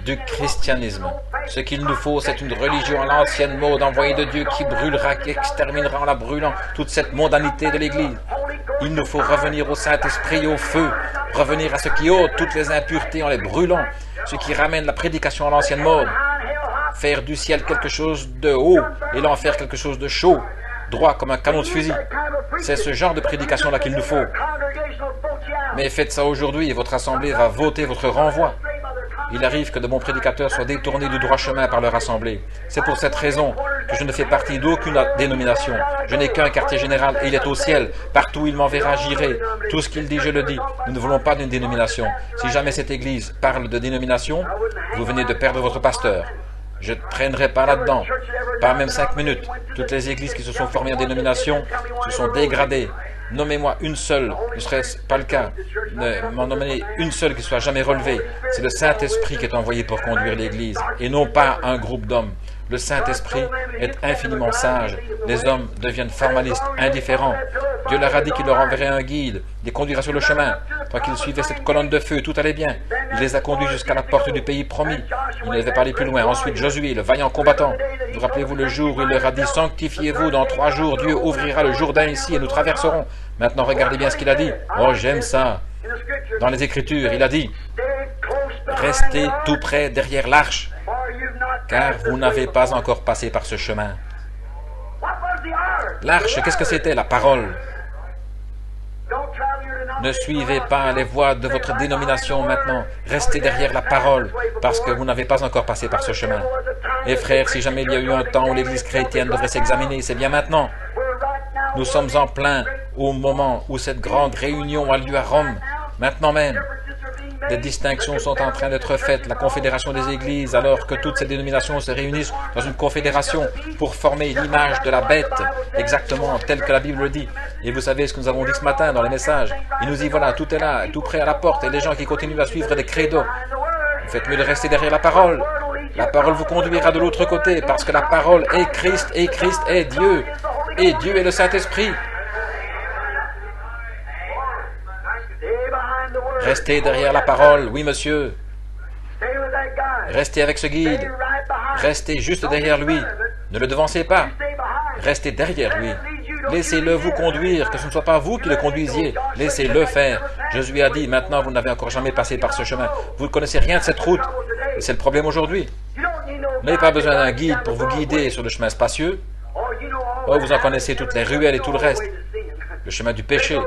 du christianisme. Ce qu'il nous faut, c'est une religion à l'ancienne mode, envoyée de Dieu, qui brûlera, qui exterminera en la brûlant toute cette mondanité de l'Église. Il nous faut revenir au Saint-Esprit, au feu, revenir à ce qui ôte toutes les impuretés en les brûlant, ce qui ramène la prédication à l'ancienne mode. Faire du ciel quelque chose de haut et l'en faire quelque chose de chaud, droit comme un canon de fusil. C'est ce genre de prédication-là qu'il nous faut. Mais faites ça aujourd'hui et votre assemblée va voter votre renvoi. Il arrive que de bons prédicateurs soient détournés du droit chemin par leur assemblée. C'est pour cette raison que je ne fais partie d'aucune dénomination. Je n'ai qu'un quartier général et il est au ciel. Partout où il m'enverra, j'irai. Tout ce qu'il dit, je le dis. Nous ne voulons pas d'une dénomination. Si jamais cette église parle de dénomination, vous venez de perdre votre pasteur. Je ne traînerai pas là-dedans. Pas même 5 minutes. Toutes les églises qui se sont formées en dénomination se sont dégradées. Nommez-moi une seule, ne serait-ce pas le cas. M'en nommez une seule qui soit jamais relevée. C'est le Saint-Esprit qui est envoyé pour conduire l'Église, et non pas un groupe d'hommes. Le Saint-Esprit est infiniment sage. Les hommes deviennent formalistes, indifférents. Dieu leur a dit qu'il leur enverrait un guide, les conduira sur le chemin. Tant qu'ils suivaient cette colonne de feu, tout allait bien. Il les a conduits jusqu'à la porte du pays promis. Il ne devait pas aller plus loin. Ensuite, Josué, le vaillant combattant. Vous rappelez-vous le jour où il leur a dit « Sanctifiez-vous, dans 3 jours, Dieu ouvrira le Jourdain ici et nous traverserons. » Maintenant, regardez bien ce qu'il a dit. Oh, j'aime ça. Dans les Écritures, il a dit « Restez tout près derrière l'arche, car vous n'avez pas encore passé par ce chemin. » L'arche, qu'est-ce que c'était? La parole. Ne suivez pas les voies de votre dénomination maintenant. Restez derrière la parole, parce que vous n'avez pas encore passé par ce chemin. Et frères, si jamais il y a eu un temps où l'Église chrétienne devrait s'examiner, c'est bien maintenant. Nous sommes en plein au moment où cette grande réunion a lieu à Rome, maintenant même. Des distinctions sont en train d'être faites, la confédération des églises, alors que toutes ces dénominations se réunissent dans une confédération pour former l'image de la bête, exactement telle que la Bible le dit. Et vous savez ce que nous avons dit ce matin dans les messages. Il nous dit, voilà, tout est là, tout prêt à la porte, et les gens qui continuent à suivre des credos. Vous faites mieux de rester derrière la parole. La parole vous conduira de l'autre côté, parce que la parole est Christ, et Christ est Dieu, et Dieu est le Saint-Esprit. Restez derrière la parole, oui monsieur. Restez avec ce guide. Restez juste derrière lui. Ne le devancez pas. Restez derrière lui. Laissez-le vous conduire, que ce ne soit pas vous qui le conduisiez. Laissez-le faire. Josué a dit, maintenant vous n'avez encore jamais passé par ce chemin. Vous ne connaissez rien de cette route. Et c'est le problème aujourd'hui. Vous n'avez pas besoin d'un guide pour vous guider sur le chemin spacieux. Oh, vous en connaissez toutes les ruelles et tout le reste. Le chemin du péché.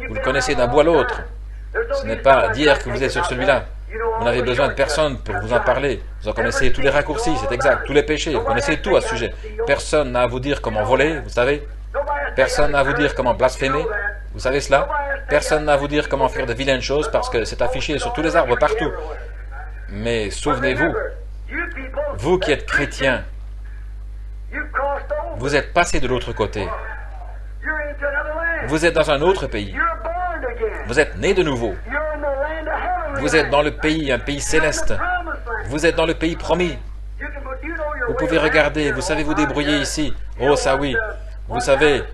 Vous le connaissez d'un bout à l'autre. Ce n'est pas dire que vous êtes sur celui-là. Vous n'avez besoin de personne pour vous en parler. Vous en connaissez tous les raccourcis, c'est exact, tous les péchés. Vous connaissez tout à ce sujet. Personne n'a à vous dire comment voler, vous savez. Personne n'a à vous dire comment blasphémer. Vous savez cela. Personne n'a à vous dire comment faire de vilaines choses parce que c'est affiché sur tous les arbres partout. Mais souvenez-vous, vous qui êtes chrétiens, Vous êtes passé de l'autre côté. Vous êtes dans un autre pays. Vous êtes né de nouveau. Vous êtes dans le pays, un pays céleste. Vous êtes dans le pays promis. Vous pouvez regarder, vous savez vous débrouiller ici. Oh, ça oui. Vous savez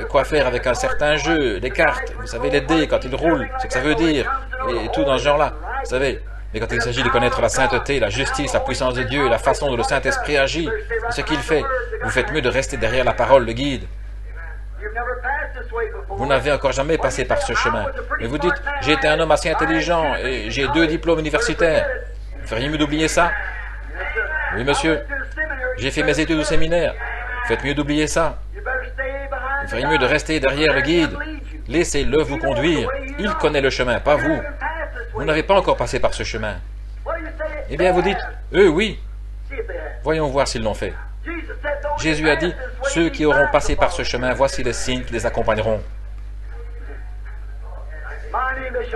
quoi faire avec un certain jeu, les cartes. Vous savez les dés quand ils roulent, ce que ça veut dire. Et tout dans ce genre-là. Vous savez. Mais quand il s'agit de connaître la sainteté, la justice, la puissance de Dieu et la façon dont le Saint-Esprit agit, et ce qu'il fait, vous faites mieux de rester derrière la parole, le guide. Vous n'avez encore jamais passé par ce chemin. Mais vous dites, j'ai été un homme assez intelligent et j'ai 2 diplômes universitaires. Vous feriez mieux d'oublier ça? Oui, monsieur. J'ai fait mes études au séminaire. Vous faites mieux d'oublier ça. Vous feriez mieux de rester derrière le guide. Laissez-le vous conduire. Il connaît le chemin, pas vous. Vous n'avez pas encore passé par ce chemin. Eh bien, vous dites, eux, oui. Voyons voir s'ils l'ont fait. Jésus a dit, ceux qui auront passé par ce chemin, voici les signes qui les accompagneront.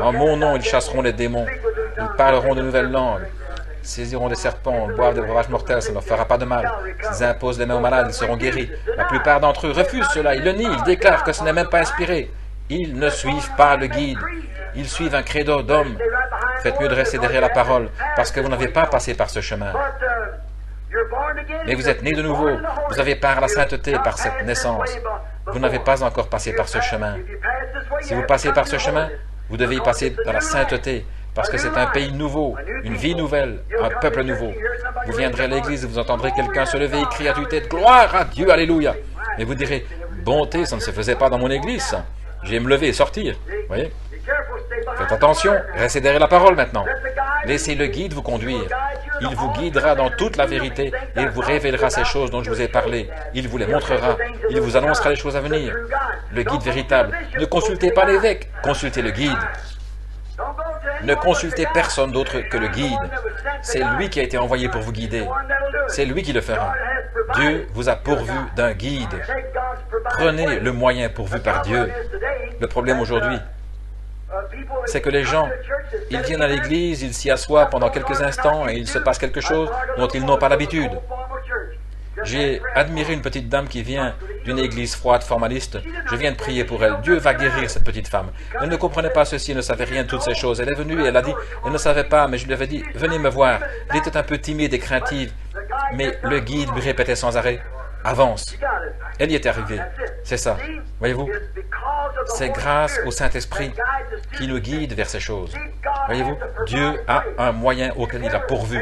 En mon nom, ils chasseront les démons. Ils parleront de nouvelles langues. Saisiront des serpents, boivent des breuvages mortels, ça ne leur fera pas de mal. S'ils imposent les mains aux malades, ils seront guéris. La plupart d'entre eux refusent cela, ils le nient, ils déclarent que ce n'est même pas inspiré. Ils ne suivent pas le guide. Ils suivent un credo d'homme. Faites mieux de rester derrière la parole, parce que vous n'avez pas passé par ce chemin. Mais vous êtes né de nouveau. Vous avez part à la sainteté par cette naissance. Vous n'avez pas encore passé par ce chemin. Si vous passez par ce chemin, vous devez y passer dans la sainteté, parce que c'est un pays nouveau, une vie nouvelle, un peuple nouveau. Vous viendrez à l'église et vous entendrez quelqu'un se lever et crier à tue-tête, « Gloire à Dieu, Alléluia !» Mais vous direz, « Bonté, ça ne se faisait pas dans mon église, ça. Je vais me lever et sortir. » Voyez? Faites attention, restez derrière la parole maintenant. Laissez le guide vous conduire. Il vous guidera dans toute la vérité et vous révélera ces choses dont je vous ai parlé. Il vous les montrera. Il vous annoncera les choses à venir. Le guide véritable. Ne consultez pas l'évêque, consultez le guide. Ne consultez personne d'autre que le guide. C'est lui qui a été envoyé pour vous guider. C'est lui qui le fera. Dieu vous a pourvu d'un guide. Prenez le moyen pourvu par Dieu. Le problème aujourd'hui, c'est que les gens, ils viennent à l'église, ils s'y assoient pendant quelques instants et il se passe quelque chose dont ils n'ont pas l'habitude. J'ai admiré une petite dame qui vient d'une église froide, formaliste. Je viens de prier pour elle. Dieu va guérir cette petite femme. Elle ne comprenait pas ceci, elle ne savait rien de toutes ces choses. Elle est venue et elle a dit, elle ne savait pas, mais je lui avais dit, venez me voir. Elle était un peu timide et craintive, mais le guide lui répétait sans arrêt, avance. Elle y est arrivée. C'est ça. Voyez-vous? C'est grâce au Saint-Esprit qui nous guide vers ces choses. Voyez-vous? Dieu a un moyen auquel il a pourvu.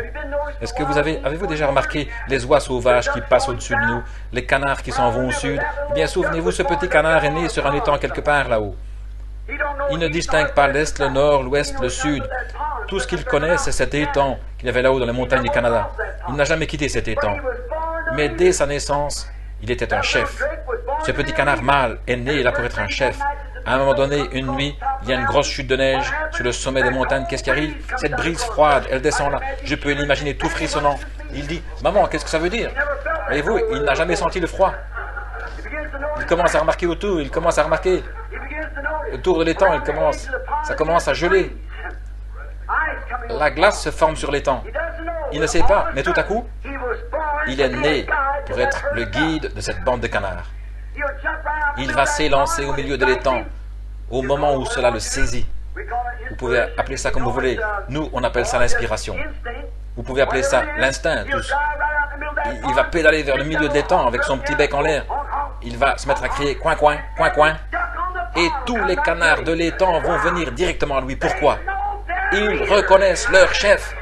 Est-ce que avez-vous déjà remarqué les oies sauvages qui passent au-dessus de nous, les canards qui s'en vont au sud? Eh bien, souvenez-vous, ce petit canard est né sur un étang quelque part là-haut. Il ne distingue pas l'Est, le Nord, l'Ouest, le Sud. Tout ce qu'il connaît, c'est cet étang qu'il avait là-haut dans les montagnes du Canada. Il n'a jamais quitté cet étang. Mais dès sa naissance, il était un chef. Ce petit canard mâle est né là pour être un chef. À un moment donné, une nuit, il y a une grosse chute de neige sur le sommet des montagnes. Qu'est-ce qui arrive? Cette brise froide, elle descend là. Je peux l'imaginer tout frissonnant. Il dit, « Maman, qu'est-ce que ça veut dire ?» Voyez-vous, il n'a jamais senti le froid. Il commence à remarquer autour, il commence à remarquer autour de l'étang, ça commence à geler. La glace se forme sur l'étang. Il ne sait pas, mais tout à coup, il est né pour être le guide de cette bande de canards. Il va s'élancer au milieu de l'étang au moment où cela le saisit. Vous pouvez appeler ça comme vous voulez. Nous, on appelle ça l'inspiration. Vous pouvez appeler ça l'instinct, tous. Il va pédaler vers le milieu de l'étang avec son petit bec en l'air. Il va se mettre à crier « coin, coin, coin, coin ». Et tous les canards de l'étang vont venir directement à lui. Pourquoi? Ils reconnaissent leur chef.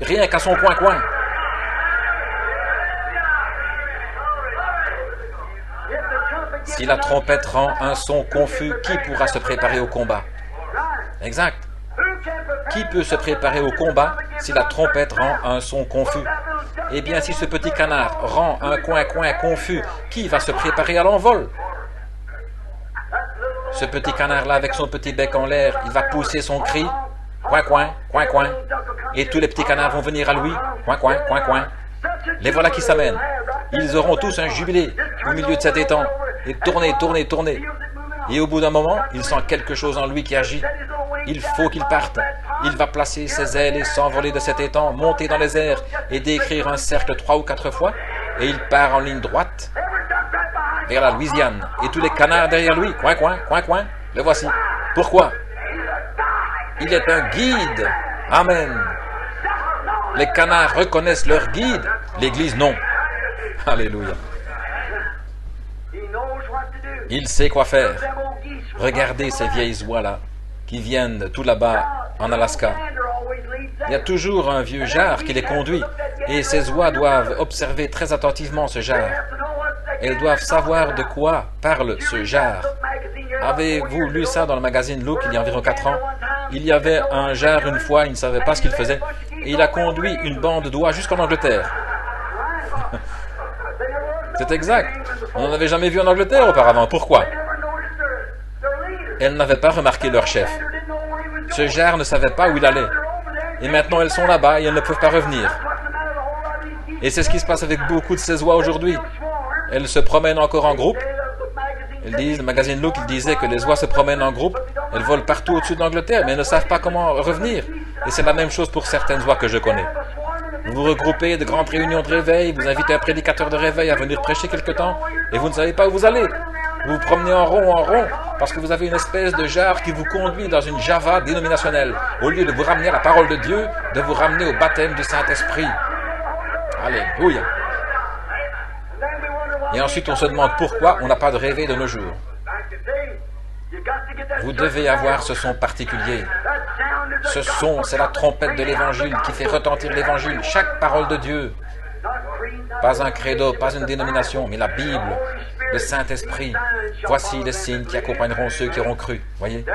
Rien qu'à son coin-coin. Si la trompette rend un son confus, qui pourra se préparer au combat? Exact. Qui peut se préparer au combat si la trompette rend un son confus? Eh bien, si ce petit canard rend un coin-coin confus, qui va se préparer à l'envol? Ce petit canard-là, avec son petit bec en l'air, il va pousser son cri, coin-coin, coin-coin, et tous les petits canards vont venir à lui, coin-coin, coin-coin. Les voilà qui s'amènent. Ils auront tous un jubilé au milieu de cet étang, et tourner, tourner, tourner. Et au bout d'un moment, il sent quelque chose en lui qui agit. Il faut qu'il parte. Il va placer ses ailes et s'envoler de cet étang, monter dans les airs et décrire un cercle 3 ou 4 fois. Et il part en ligne droite vers la Louisiane. Et tous les canards derrière lui, coin, coin, coin, coin, le voici. Pourquoi? Il est un guide. Amen. Les canards reconnaissent leur guide. L'Église, non. Alléluia. Il sait quoi faire. Regardez ces vieilles oies-là qui viennent tout là-bas en Alaska. Il y a toujours un vieux jar qui les conduit. Et ces oies doivent observer très attentivement ce jar. Elles doivent savoir de quoi parle ce jar. Avez-vous lu ça dans le magazine Look il y a environ 4 ans? Il y avait un jar une fois, il ne savait pas ce qu'il faisait. Et il a conduit une bande d'oies jusqu'en Angleterre. C'est exact. On n'en avait jamais vu en Angleterre auparavant. Pourquoi? Elles n'avaient pas remarqué leur chef. Ce jar ne savait pas où il allait. Et maintenant, elles sont là-bas et elles ne peuvent pas revenir. Et c'est ce qui se passe avec beaucoup de ces oies aujourd'hui. Elles se promènent encore en groupe. Elles disent, le magazine Look, il disait que les oies se promènent en groupe. Elles volent partout au-dessus de l'Angleterre, mais elles ne savent pas comment revenir. Et c'est la même chose pour certaines oies que je connais. Vous vous regroupez de grandes réunions de réveil, vous invitez un prédicateur de réveil à venir prêcher quelque temps, et vous ne savez pas où vous allez. Vous vous promenez en rond, parce que vous avez une espèce de jar qui vous conduit dans une java dénominationnelle. Au lieu de vous ramener à la parole de Dieu, de vous ramener au baptême du Saint-Esprit. Alléluia. Et ensuite, on se demande pourquoi on n'a pas de réveil de nos jours. Vous devez avoir ce son particulier. Ce son, c'est la trompette de l'Évangile qui fait retentir l'Évangile, chaque parole de Dieu. Pas un credo, pas une dénomination, mais la Bible, le Saint-Esprit. Voici les signes qui accompagneront ceux qui auront cru. Voyez?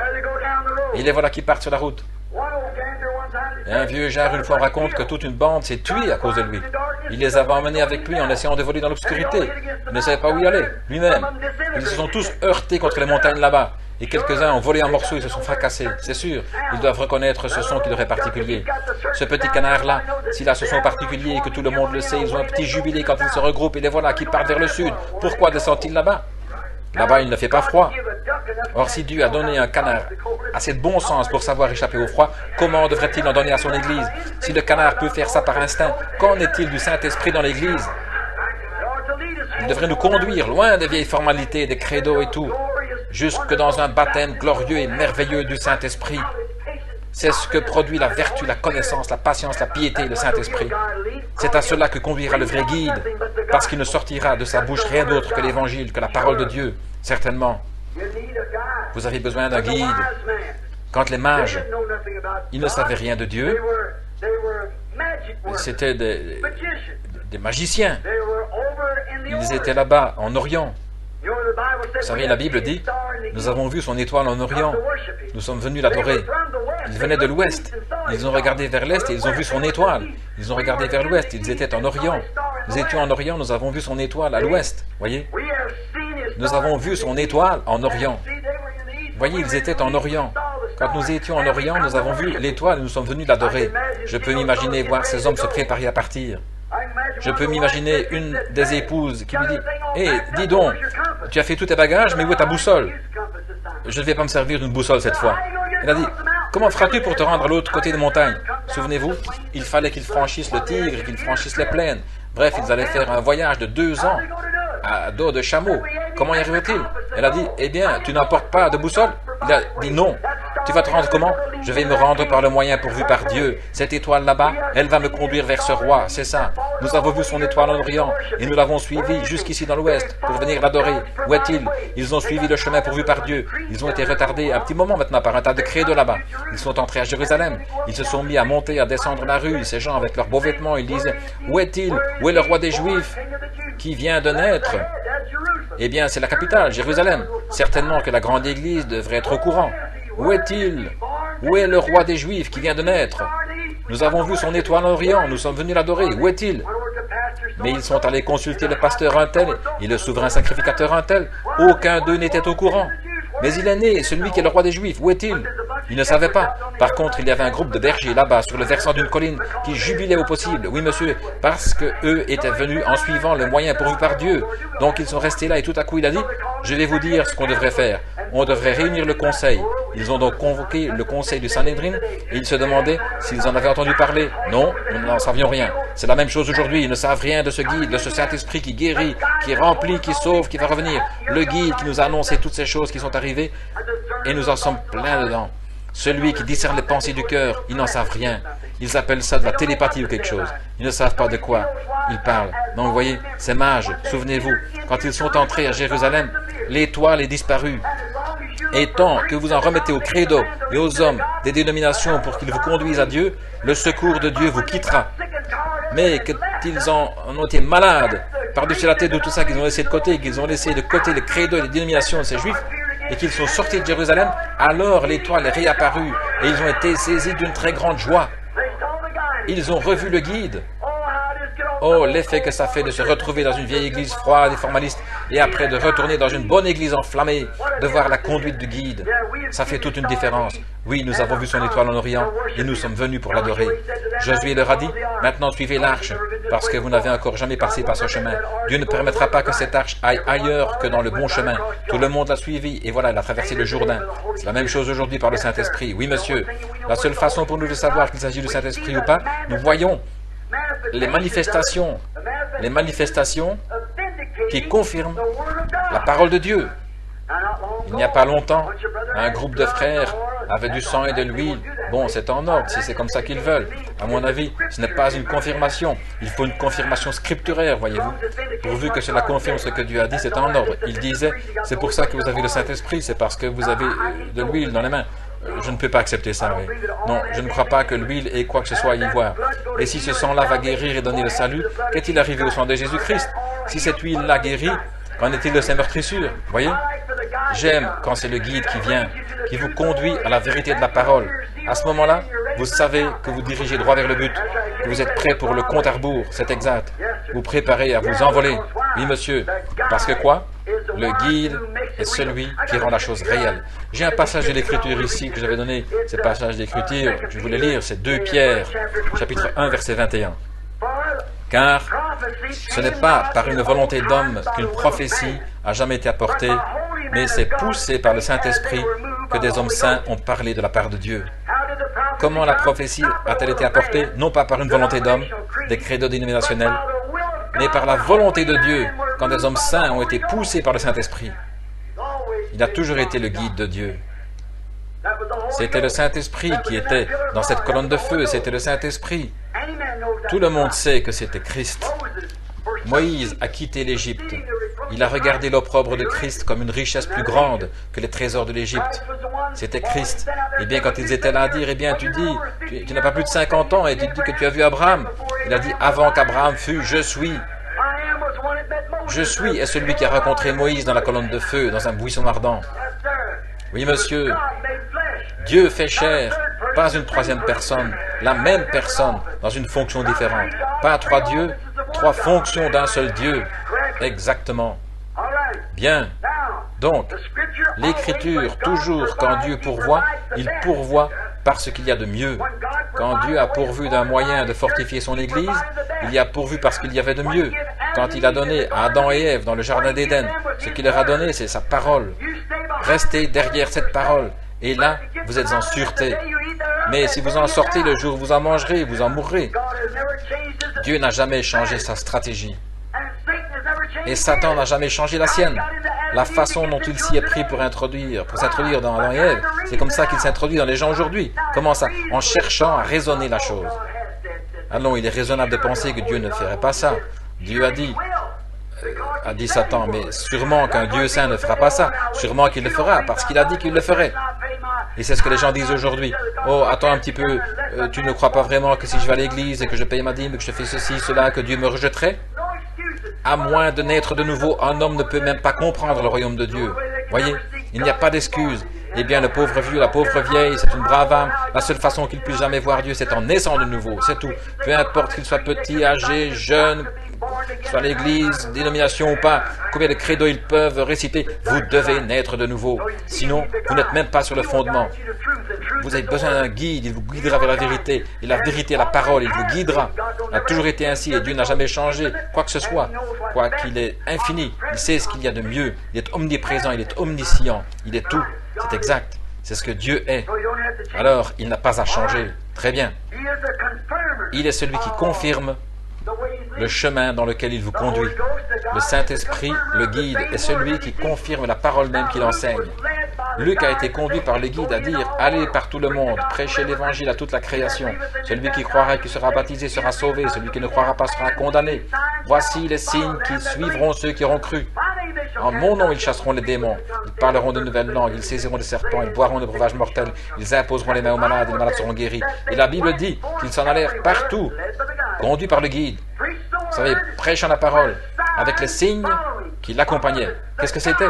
Et les voilà qui partent sur la route. Et un vieux jar, une fois, raconte que toute une bande s'est tuée à cause de lui. Il les avait emmenés avec lui en essayant de voler dans l'obscurité. Il ne savait pas où y aller, lui-même. Ils se sont tous heurtés contre les montagnes là-bas. Et quelques-uns ont volé en morceaux et se sont fracassés. C'est sûr, ils doivent reconnaître ce son qui leur est particulier. Ce petit canard-là, s'il a ce son particulier et que tout le monde le sait, ils ont un petit jubilé quand ils se regroupent et les voilà qui partent vers le sud. Pourquoi descendent-ils là-bas? Là-bas, il ne fait pas froid. Or, si Dieu a donné un canard assez de bon sens pour savoir échapper au froid, comment devrait-il en donner à son Église? Si le canard peut faire ça par instinct, qu'en est-il du Saint-Esprit dans l'Église? Il devrait nous conduire loin des vieilles formalités, des credos et tout, jusque dans un baptême glorieux et merveilleux du Saint-Esprit. C'est ce que produit la vertu, la connaissance, la patience, la piété, le Saint-Esprit. C'est à cela que conduira le vrai guide, parce qu'il ne sortira de sa bouche rien d'autre que l'Évangile, que la parole de Dieu, certainement. Vous avez besoin d'un guide. Quand les mages, ils ne savaient rien de Dieu, c'était des magiciens. Ils étaient là-bas, en Orient. Vous savez, la Bible dit, nous avons vu son étoile en Orient, nous sommes venus l'adorer. Ils venaient de l'Ouest, ils ont regardé vers l'Est et ils ont vu son étoile. Ils ont regardé vers l'Ouest, ils étaient en Orient. Nous étions en Orient, nous avons vu son étoile à l'Ouest. Voyez? Nous avons vu son étoile en Orient. Voyez, ils étaient en Orient. Quand nous étions en Orient, nous avons vu l'étoile et nous sommes venus l'adorer. Je peux m'imaginer voir ces hommes se préparer à partir. Je peux m'imaginer une des épouses qui lui dit « Hé, dis donc, tu as fait tous tes bagages, mais où est ta boussole ?» Je ne vais pas me servir d'une boussole cette fois. Elle a dit « Comment feras-tu pour te rendre à l'autre côté des montagnes ?» Souvenez-vous, il fallait qu'ils franchissent le Tigre, qu'ils franchissent les plaines. Bref, ils allaient faire un voyage de 2 ans à dos de chameau. Comment y arrivait-il? Elle a dit « Eh bien, tu n'emportes pas de boussole ?» Il a dit « Non. » Tu vas te rendre comment? Je vais me rendre par le moyen pourvu par Dieu. Cette étoile là-bas, elle va me conduire vers ce roi, c'est ça. Nous avons vu son étoile en Orient et nous l'avons suivi jusqu'ici dans l'Ouest pour venir l'adorer. Où est-il? Ils ont suivi le chemin pourvu par Dieu. Ils ont été retardés un petit moment maintenant par un tas de credos là-bas. Ils sont entrés à Jérusalem. Ils se sont mis à monter, à descendre la rue. Ces gens avec leurs beaux vêtements, ils disaient « Où est-il? Où est le roi des Juifs qui vient de naître ?» Eh bien, c'est la capitale, Jérusalem. Certainement que la grande église devrait être au courant. Où est-il? Où est le roi des Juifs qui vient de naître? Nous avons vu son étoile en Orient, nous sommes venus l'adorer. Où est-il? Mais ils sont allés consulter le pasteur un tel et le souverain sacrificateur un tel. Aucun d'eux n'était au courant. Mais il est né, celui qui est le roi des Juifs. Où est-il? Ils ne savaient pas. Par contre, il y avait un groupe de bergers là-bas, sur le versant d'une colline, qui jubilaient au possible. Oui, monsieur, parce qu'eux étaient venus en suivant le moyen pourvu par Dieu. Donc, ils sont restés là et tout à coup, il a dit, je vais vous dire ce qu'on devrait faire. On devrait réunir le conseil Ils ont donc convoqué le conseil du Sanhédrin et ils se demandaient s'ils en avaient entendu parler. Non, nous n'en savions rien. C'est la même chose aujourd'hui. Ils ne savent rien de ce guide, de ce Saint-Esprit qui guérit, qui remplit, qui sauve, qui va revenir. Le guide qui nous a annoncé toutes ces choses qui sont arrivées et nous en sommes pleins dedans. Celui qui discerne les pensées du cœur, ils n'en savent rien. Ils appellent ça de la télépathie ou quelque chose. Ils ne savent pas de quoi ils parlent. Donc vous voyez, ces mages, souvenez-vous, quand ils sont entrés à Jérusalem, l'étoile est disparue. Et tant que vous en remettez au credo et aux hommes des dénominations pour qu'ils vous conduisent à Dieu, le secours de Dieu vous quittera. Mais qu'ils en ont été malades par-dessus la tête de tout ça qu'ils ont laissé de côté, qu'ils ont laissé de côté les credos et les dénominations de ces juifs, et qu'ils sont sortis de Jérusalem, alors l'étoile est réapparue et ils ont été saisis d'une très grande joie. Ils ont revu le guide. Oh, l'effet que ça fait de se retrouver dans une vieille église froide et formaliste et après de retourner dans une bonne église enflammée, de voir la conduite du guide. Ça fait toute une différence. Oui, nous avons vu son étoile en Orient et nous sommes venus pour l'adorer. Josué leur a dit, maintenant suivez l'arche, parce que vous n'avez encore jamais passé par ce chemin. Dieu ne permettra pas que cette arche aille ailleurs que dans le bon chemin. Tout le monde l'a suivi et voilà, elle a traversé le Jourdain. C'est la même chose aujourd'hui par le Saint-Esprit. Oui, monsieur, la seule façon pour nous de savoir qu'il s'agit du Saint-Esprit ou pas, nous voyons les manifestations qui confirment la parole de Dieu. Il n'y a pas longtemps, un groupe de frères avait du sang et de l'huile. Bon, c'est en ordre, si c'est comme ça qu'ils veulent. À mon avis, ce n'est pas une confirmation. Il faut une confirmation scripturaire, voyez-vous. Pourvu que cela confirme ce que Dieu a dit, c'est en ordre. Il disait, c'est pour ça que vous avez le Saint-Esprit, c'est parce que vous avez de l'huile dans les mains. Je ne peux pas accepter ça, oui. Non, je ne crois pas que l'huile ait quoi que ce soit à y voir. Et si ce sang-là va guérir et donner le salut, qu'est-il arrivé au sang de Jésus-Christ? Si cette huile-là guérit, qu'en est-il de ces meurtrissures? Voyez? J'aime quand c'est le guide qui vient, qui vous conduit à la vérité de la parole. À ce moment-là, vous savez que vous dirigez droit vers le but, que vous êtes prêt pour le compte à rebours, c'est exact. Vous préparez à vous envoler. Oui, monsieur. Parce que quoi? Le guide est celui qui rend la chose réelle. J'ai un passage de l'Écriture ici que j'avais donné. Ce passage d'Écriture, je voulais lire, c'est 2 Pierre, chapitre 1, verset 21. Car ce n'est pas par une volonté d'homme qu'une prophétie a jamais été apportée, mais c'est poussé par le Saint-Esprit que des hommes saints ont parlé de la part de Dieu. Comment la prophétie a-t-elle été apportée? Non pas par une volonté d'homme, des credos dénominationnels, mais par la volonté de Dieu, quand des hommes saints ont été poussés par le Saint-Esprit. Il a toujours été le guide de Dieu. C'était le Saint-Esprit qui était dans cette colonne de feu, c'était le Saint-Esprit. Tout le monde sait que c'était Christ. Moïse a quitté l'Égypte. Il a regardé l'opprobre de Christ comme une richesse plus grande que les trésors de l'Égypte. C'était Christ. Et bien, quand ils étaient là à dire, eh bien, tu n'as pas plus de 50 ans et tu dis que tu as vu Abraham. Il a dit, avant qu'Abraham fût, je suis. Je suis est celui qui a rencontré Moïse dans la colonne de feu, dans un buisson ardent. Oui, monsieur. Dieu fait chair, pas une troisième personne, la même personne, dans une fonction différente. Pas 3 dieux, 3 fonctions d'un seul Dieu. Exactement. Bien. Donc, l'Écriture, toujours quand Dieu pourvoit, il pourvoit parce qu'il y a de mieux. Quand Dieu a pourvu d'un moyen de fortifier son Église, il y a pourvu parce qu'il y avait de mieux. Quand il a donné à Adam et Ève dans le Jardin d'Éden, ce qu'il leur a donné, c'est sa parole. Restez derrière cette parole. Et là, vous êtes en sûreté. Mais si vous en sortez le jour où vous en mangerez, vous en mourrez. Dieu n'a jamais changé sa stratégie. Et Satan n'a jamais changé la sienne. La façon dont il s'y est pris pour s'introduire dans Adam et Ève, c'est comme ça qu'il s'introduit dans les gens aujourd'hui. Comment ça? En cherchant à raisonner la chose. Allons, il est raisonnable de penser que Dieu ne ferait pas ça. Dieu a dit Satan, mais sûrement qu'un Dieu saint ne fera pas ça. Sûrement qu'il le fera, parce qu'il a dit qu'il le ferait. Et c'est ce que les gens disent aujourd'hui. Oh, attends un petit peu, tu ne crois pas vraiment que si je vais à l'église et que je paye ma dîme, que je fais ceci, cela, que Dieu me rejetterait? À moins de naître de nouveau, un homme ne peut même pas comprendre le royaume de Dieu. Voyez, il n'y a pas d'excuse. Eh bien, le pauvre vieux, la pauvre vieille, c'est une brave âme. La seule façon qu'il puisse jamais voir Dieu, c'est en naissant de nouveau. C'est tout. Peu importe qu'il soit petit, âgé, jeune, soit l'église, dénomination ou pas, combien de credos ils peuvent réciter, vous devez naître de nouveau. Sinon, vous n'êtes même pas sur le fondement. Vous avez besoin d'un guide, il vous guidera vers la vérité. Et la vérité, la parole, il vous guidera. Ça a toujours été ainsi et Dieu n'a jamais changé, quoi que ce soit. Quoi qu'il est infini, il sait ce qu'il y a de mieux. Il est omniprésent, il est omniscient, il est tout. C'est exact. C'est ce que Dieu est. Alors, il n'a pas à changer. Très bien. Il est celui qui confirme le chemin dans lequel il vous conduit. Le Saint-Esprit, le guide, est celui qui confirme la parole même qu'il enseigne. Luc a été conduit par le guide à dire « Allez par tout le monde, prêchez l'évangile à toute la création. Celui qui croira et qui sera baptisé sera sauvé, celui qui ne croira pas sera condamné. Voici les signes qui suivront ceux qui auront cru. En mon nom, ils chasseront les démons, ils parleront de nouvelles langues, ils saisiront des serpents, ils boiront de breuvages mortels, ils imposeront les mains aux malades et les malades seront guéris. » Et la Bible dit qu'ils s'en allèrent partout, conduits par le guide. Vous savez, prêchant la parole, avec les signes qui l'accompagnaient. Qu'est-ce que c'était?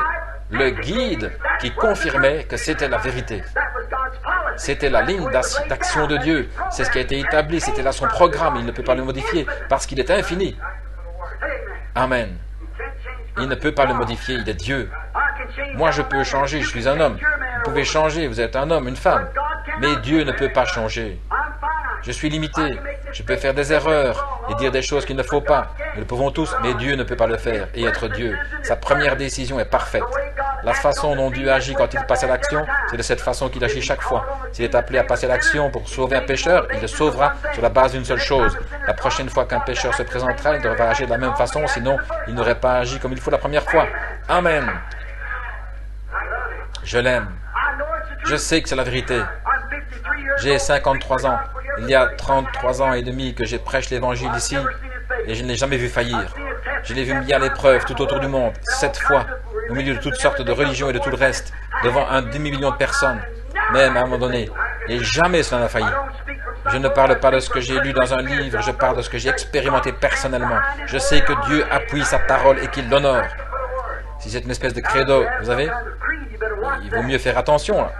Le guide qui confirmait que c'était la vérité. C'était la ligne d'action de Dieu. C'est ce qui a été établi, c'était là son programme, il ne peut pas le modifier, parce qu'il est infini. Amen. Il ne peut pas le modifier, il est Dieu. Moi, je peux changer, je suis un homme. Vous pouvez changer, vous êtes un homme, une femme. Mais Dieu ne peut pas changer. Je suis limité, je peux faire des erreurs et dire des choses qu'il ne faut pas. Nous le pouvons tous, mais Dieu ne peut pas le faire et être Dieu. Sa première décision est parfaite. La façon dont Dieu agit quand il passe à l'action, c'est de cette façon qu'il agit chaque fois. S'il est appelé à passer à l'action pour sauver un pécheur, il le sauvera sur la base d'une seule chose. La prochaine fois qu'un pécheur se présentera, il devra agir de la même façon, sinon il n'aurait pas agi comme il faut la première fois. Amen. Je l'aime. Je sais que c'est la vérité. J'ai 53 ans. Il y a 33 ans et demi que je prêche l'évangile ici et je ne l'ai jamais vu faillir. Je l'ai vu mis à l'épreuve tout autour du monde, 7 fois, au milieu de toutes sortes de religions et de tout le reste, devant un demi-million de personnes, même à un moment donné. Et jamais cela n'a failli. Je ne parle pas de ce que j'ai lu dans un livre, je parle de ce que j'ai expérimenté personnellement. Je sais que Dieu appuie sa parole et qu'il l'honore. Si c'est une espèce de credo, vous savez, il vaut mieux faire attention là.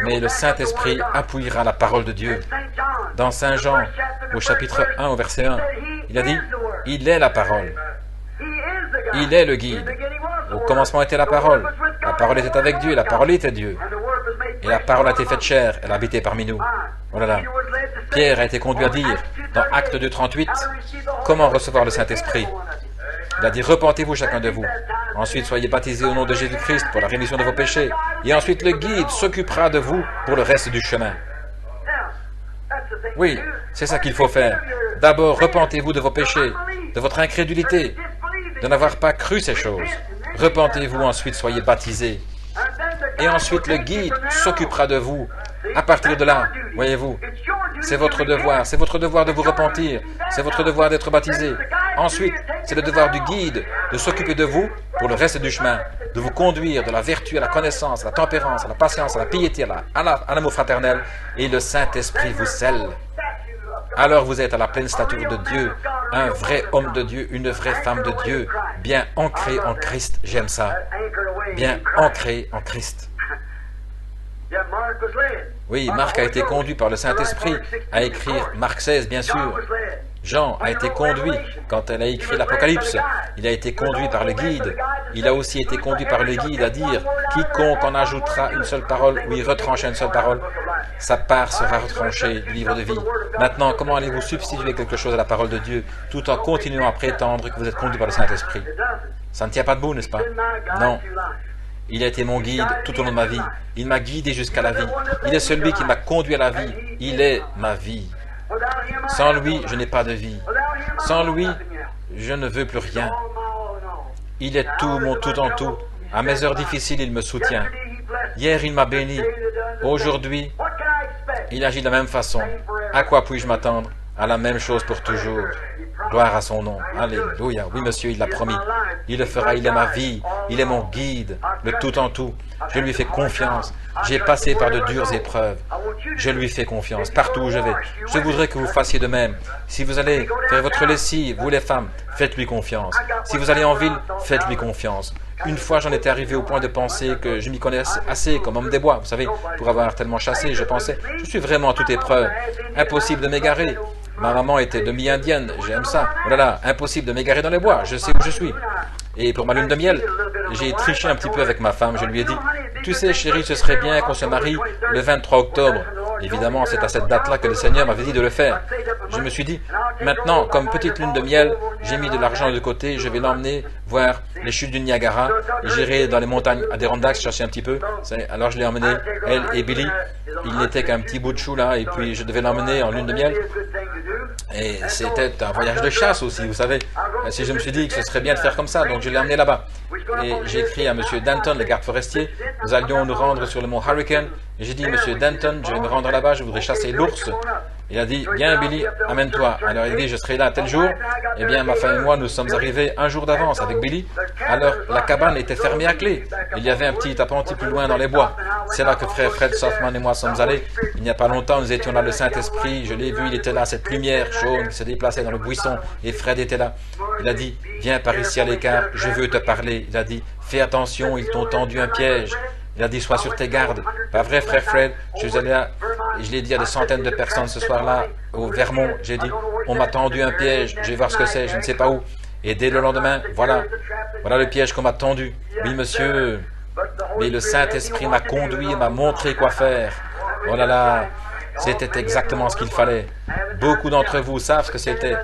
Mais le Saint-Esprit appuiera la parole de Dieu. Dans Saint Jean, au chapitre 1, au verset 1, il a dit, « Il est la parole. Il est le guide. Au commencement était la parole. La parole était avec Dieu, la parole était Dieu. Et la parole a été faite chair, elle a habité parmi nous. » Oh là là. Pierre a été conduit à dire, dans Acte 2:38, comment recevoir le Saint-Esprit. Il a dit, repentez-vous chacun de vous. Ensuite, soyez baptisés au nom de Jésus-Christ pour la rémission de vos péchés. Et ensuite, le guide s'occupera de vous pour le reste du chemin. Oui, c'est ça qu'il faut faire. D'abord, repentez-vous de vos péchés, de votre incrédulité, de n'avoir pas cru ces choses. Repentez-vous, ensuite, soyez baptisés. Et ensuite, le guide s'occupera de vous. À partir de là, voyez-vous, c'est votre devoir de vous repentir, c'est votre devoir d'être baptisé. Ensuite, c'est le devoir du guide de s'occuper de vous pour le reste du chemin, de vous conduire de la vertu à la connaissance, à la tempérance, à la patience, à la piété, à l'amour fraternel, et le Saint-Esprit vous scelle. Alors vous êtes à la pleine stature de Dieu, un vrai homme de Dieu, une vraie femme de Dieu, bien ancré en Christ, j'aime ça, bien ancré en Christ. Oui, Marc a été conduit par le Saint-Esprit à écrire Marc 16, bien sûr. Jean a été conduit quand elle a écrit l'Apocalypse. Il a été conduit par le guide. Il a aussi été conduit par le guide à dire « Quiconque en ajoutera une seule parole ou y retranche une seule parole, sa part sera retranchée du livre de vie. » Maintenant, comment allez-vous substituer quelque chose à la parole de Dieu tout en continuant à prétendre que vous êtes conduit par le Saint-Esprit? Ça ne tient pas debout, n'est-ce pas? Non. Il a été mon guide tout au long de ma vie. Il m'a guidé jusqu'à la vie. Il est celui qui m'a conduit à la vie. Il est ma vie. Sans lui, je n'ai pas de vie. Sans lui, je ne veux plus rien. Il est tout, mon tout en tout. À mes heures difficiles, il me soutient. Hier, il m'a béni. Aujourd'hui, il agit de la même façon. À quoi puis-je m'attendre? À la même chose pour toujours. Gloire à son nom. Alléluia. Oui, monsieur, il l'a promis. Il le fera. Il est ma vie. Il est mon guide. Le tout en tout. Je lui fais confiance. J'ai passé par de dures épreuves. Je lui fais confiance. Partout où je vais. Je voudrais que vous fassiez de même. Si vous allez faire votre lessive, vous les femmes, faites-lui confiance. Si vous allez en ville, faites-lui confiance. Une fois, j'en étais arrivé au point de penser que je m'y connais assez comme homme des bois. Vous savez, pour avoir tellement chassé, je pensais, je suis vraiment à toute épreuve. Impossible de m'égarer. Ma maman était demi-indienne, j'aime ça. Oh là là, impossible de m'égarer dans les bois, je sais où je suis. Et pour ma lune de miel, j'ai triché un petit peu avec ma femme. Je lui ai dit, tu sais chérie, ce serait bien qu'on se marie le 23 octobre. Évidemment, c'est à cette date-là que le Seigneur m'avait dit de le faire. Je me suis dit, maintenant, comme petite lune de miel, j'ai mis de l'argent de côté, je vais l'emmener voir les chutes du Niagara, j'irai dans les montagnes Adirondacks chercher un petit peu. Alors je l'ai emmené, elle et Billy. Il n'était qu'un petit bout de chou là, et puis je devais l'emmener en lune de miel. Et c'était un voyage de chasse aussi, vous savez. Si je me suis dit que ce serait bien de faire comme ça, donc je l'ai emmené là-bas. Et j'ai écrit à M. Danton, le garde forestier, nous allions nous rendre sur le mont Hurricane. Et j'ai dit, M. Danton, je vais me rendre là-bas, je voudrais chasser l'ours. Il a dit, bien Billy, amène-toi. Alors il dit, je serai là tel jour. Eh bien, ma femme et moi, nous sommes arrivés un jour d'avance avec Billy. Alors, la cabane était fermée à clé. Il y avait un petit appentis plus loin dans les bois. C'est là que frère Fred Softman et moi sommes allés. Il n'y a pas longtemps, nous étions là, le Saint-Esprit. Je l'ai vu, il était là, cette lumière jaune qui se déplaçait dans le buisson. Et Fred était là. Il a dit, viens par ici à l'écart, je veux te parler. Il a dit, fais attention, ils t'ont tendu un piège. Il a dit, sois sur tes gardes. Pas vrai, frère Fred? Je suis allé là, et je l'ai dit à des centaines de personnes ce soir-là, au Vermont. J'ai dit, on m'a tendu un piège, je vais voir ce que c'est, je ne sais pas où. Et dès le lendemain, voilà le piège qu'on m'a tendu. Oui, monsieur, mais le Saint-Esprit m'a conduit et m'a montré quoi faire. Oh là là, c'était exactement ce qu'il fallait. Beaucoup d'entre vous savent ce que c'était.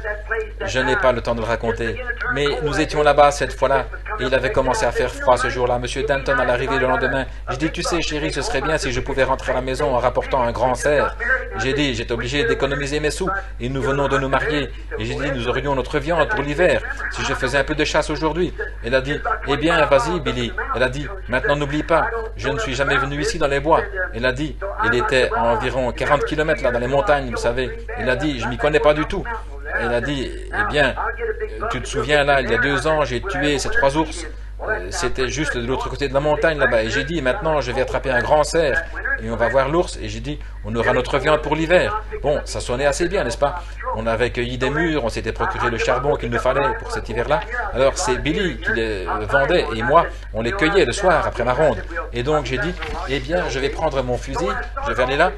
Je n'ai pas le temps de le raconter. Mais nous étions là-bas cette fois-là, et il avait commencé à faire froid ce jour-là. Monsieur Danton à l'arrivée le lendemain. J'ai dit, tu sais, chérie, ce serait bien si je pouvais rentrer à la maison en rapportant un grand cerf. J'ai dit, j'étais obligé d'économiser mes sous, et nous venons de nous marier. Et j'ai dit, nous aurions notre viande pour l'hiver, si je faisais un peu de chasse aujourd'hui. Elle a dit, eh bien, vas-y, Billy. Elle a dit, maintenant n'oublie pas, je ne suis jamais venu ici dans les bois. Elle a dit, il était à environ 40 km là dans les montagnes, vous savez. Elle a dit, je m'y connais pas du tout. Elle a dit, eh bien, tu te souviens là, il y a 2 ans, j'ai tué ces 3 ours. C'était juste de l'autre côté de la montagne là-bas. Et j'ai dit, maintenant, je vais attraper un grand cerf et on va voir l'ours. Et j'ai dit, on aura notre viande pour l'hiver. Bon, ça sonnait assez bien, n'est-ce pas? On avait cueilli des mûres, on s'était procuré le charbon qu'il nous fallait pour cet hiver-là. Alors, c'est Billy qui les vendait et moi, on les cueillait le soir après ma ronde. Et donc, j'ai dit, eh bien, je vais prendre mon fusil, je vais aller là.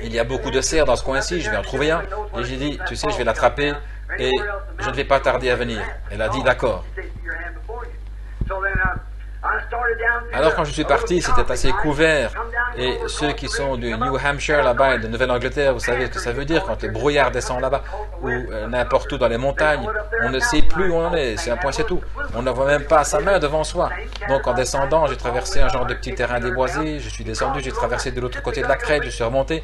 Il y a beaucoup de cerfs dans ce coin-ci, je vais en trouver un. Et j'ai dit, tu sais, je vais l'attraper et je ne vais pas tarder à venir. Elle a dit, d'accord. Alors quand je suis parti, c'était assez couvert. Et ceux qui sont du New Hampshire là-bas et de Nouvelle-Angleterre, vous savez ce que ça veut dire quand le brouillard descend là-bas ou n'importe où dans les montagnes. On ne sait plus où on est, c'est un point, c'est tout. On ne voit même pas sa main devant soi. Donc en descendant, j'ai traversé un genre de petit terrain déboisé, je suis descendu, j'ai traversé de l'autre côté de la crête, je suis remonté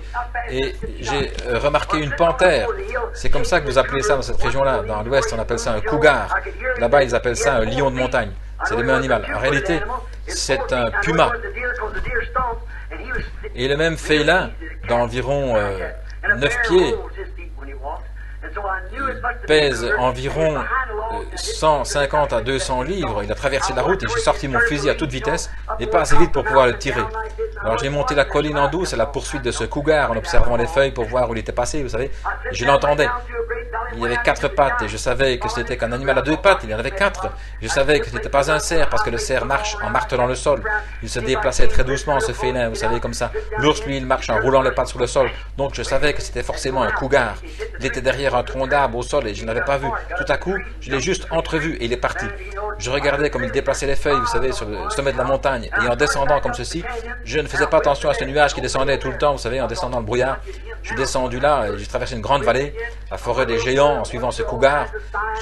et j'ai remarqué une panthère. C'est comme ça que vous appelez ça dans cette région-là. Dans l'ouest, on appelle ça un cougar. Là-bas, ils appellent ça un lion de montagne. C'est le même animal. En réalité, c'est un puma. Et le même félin d'environ 9 pieds, il pèse environ 150 à 200 livres. Il a traversé la route et j'ai sorti mon fusil à toute vitesse et pas assez vite pour pouvoir le tirer. Alors j'ai monté la colline en douce à la poursuite de ce cougar en observant les feuilles pour voir où il était passé, vous savez. Et je l'entendais. Il y avait 4 pattes et je savais que c'était qu'un animal à 2 pattes. Il y en avait 4. Je savais que ce n'était pas un cerf parce que le cerf marche en martelant le sol. Il se déplaçait très doucement, ce félin, vous savez, comme ça. L'ours, lui, il marche en roulant les pattes sur le sol. Donc je savais que c'était forcément un cougar. Il était derrière un tronc d'arbre au sol et je ne l'avais pas vu. Tout à coup, je l'ai juste entrevu et il est parti. Je regardais comme il déplaçait les feuilles, vous savez, sur le sommet de la montagne. Et en descendant comme ceci, je ne faisais pas attention à ce nuage qui descendait tout le temps, vous savez, en descendant le brouillard. Je suis descendu là, et j'ai traversé une grande vallée, la forêt des géants, en suivant ce cougar.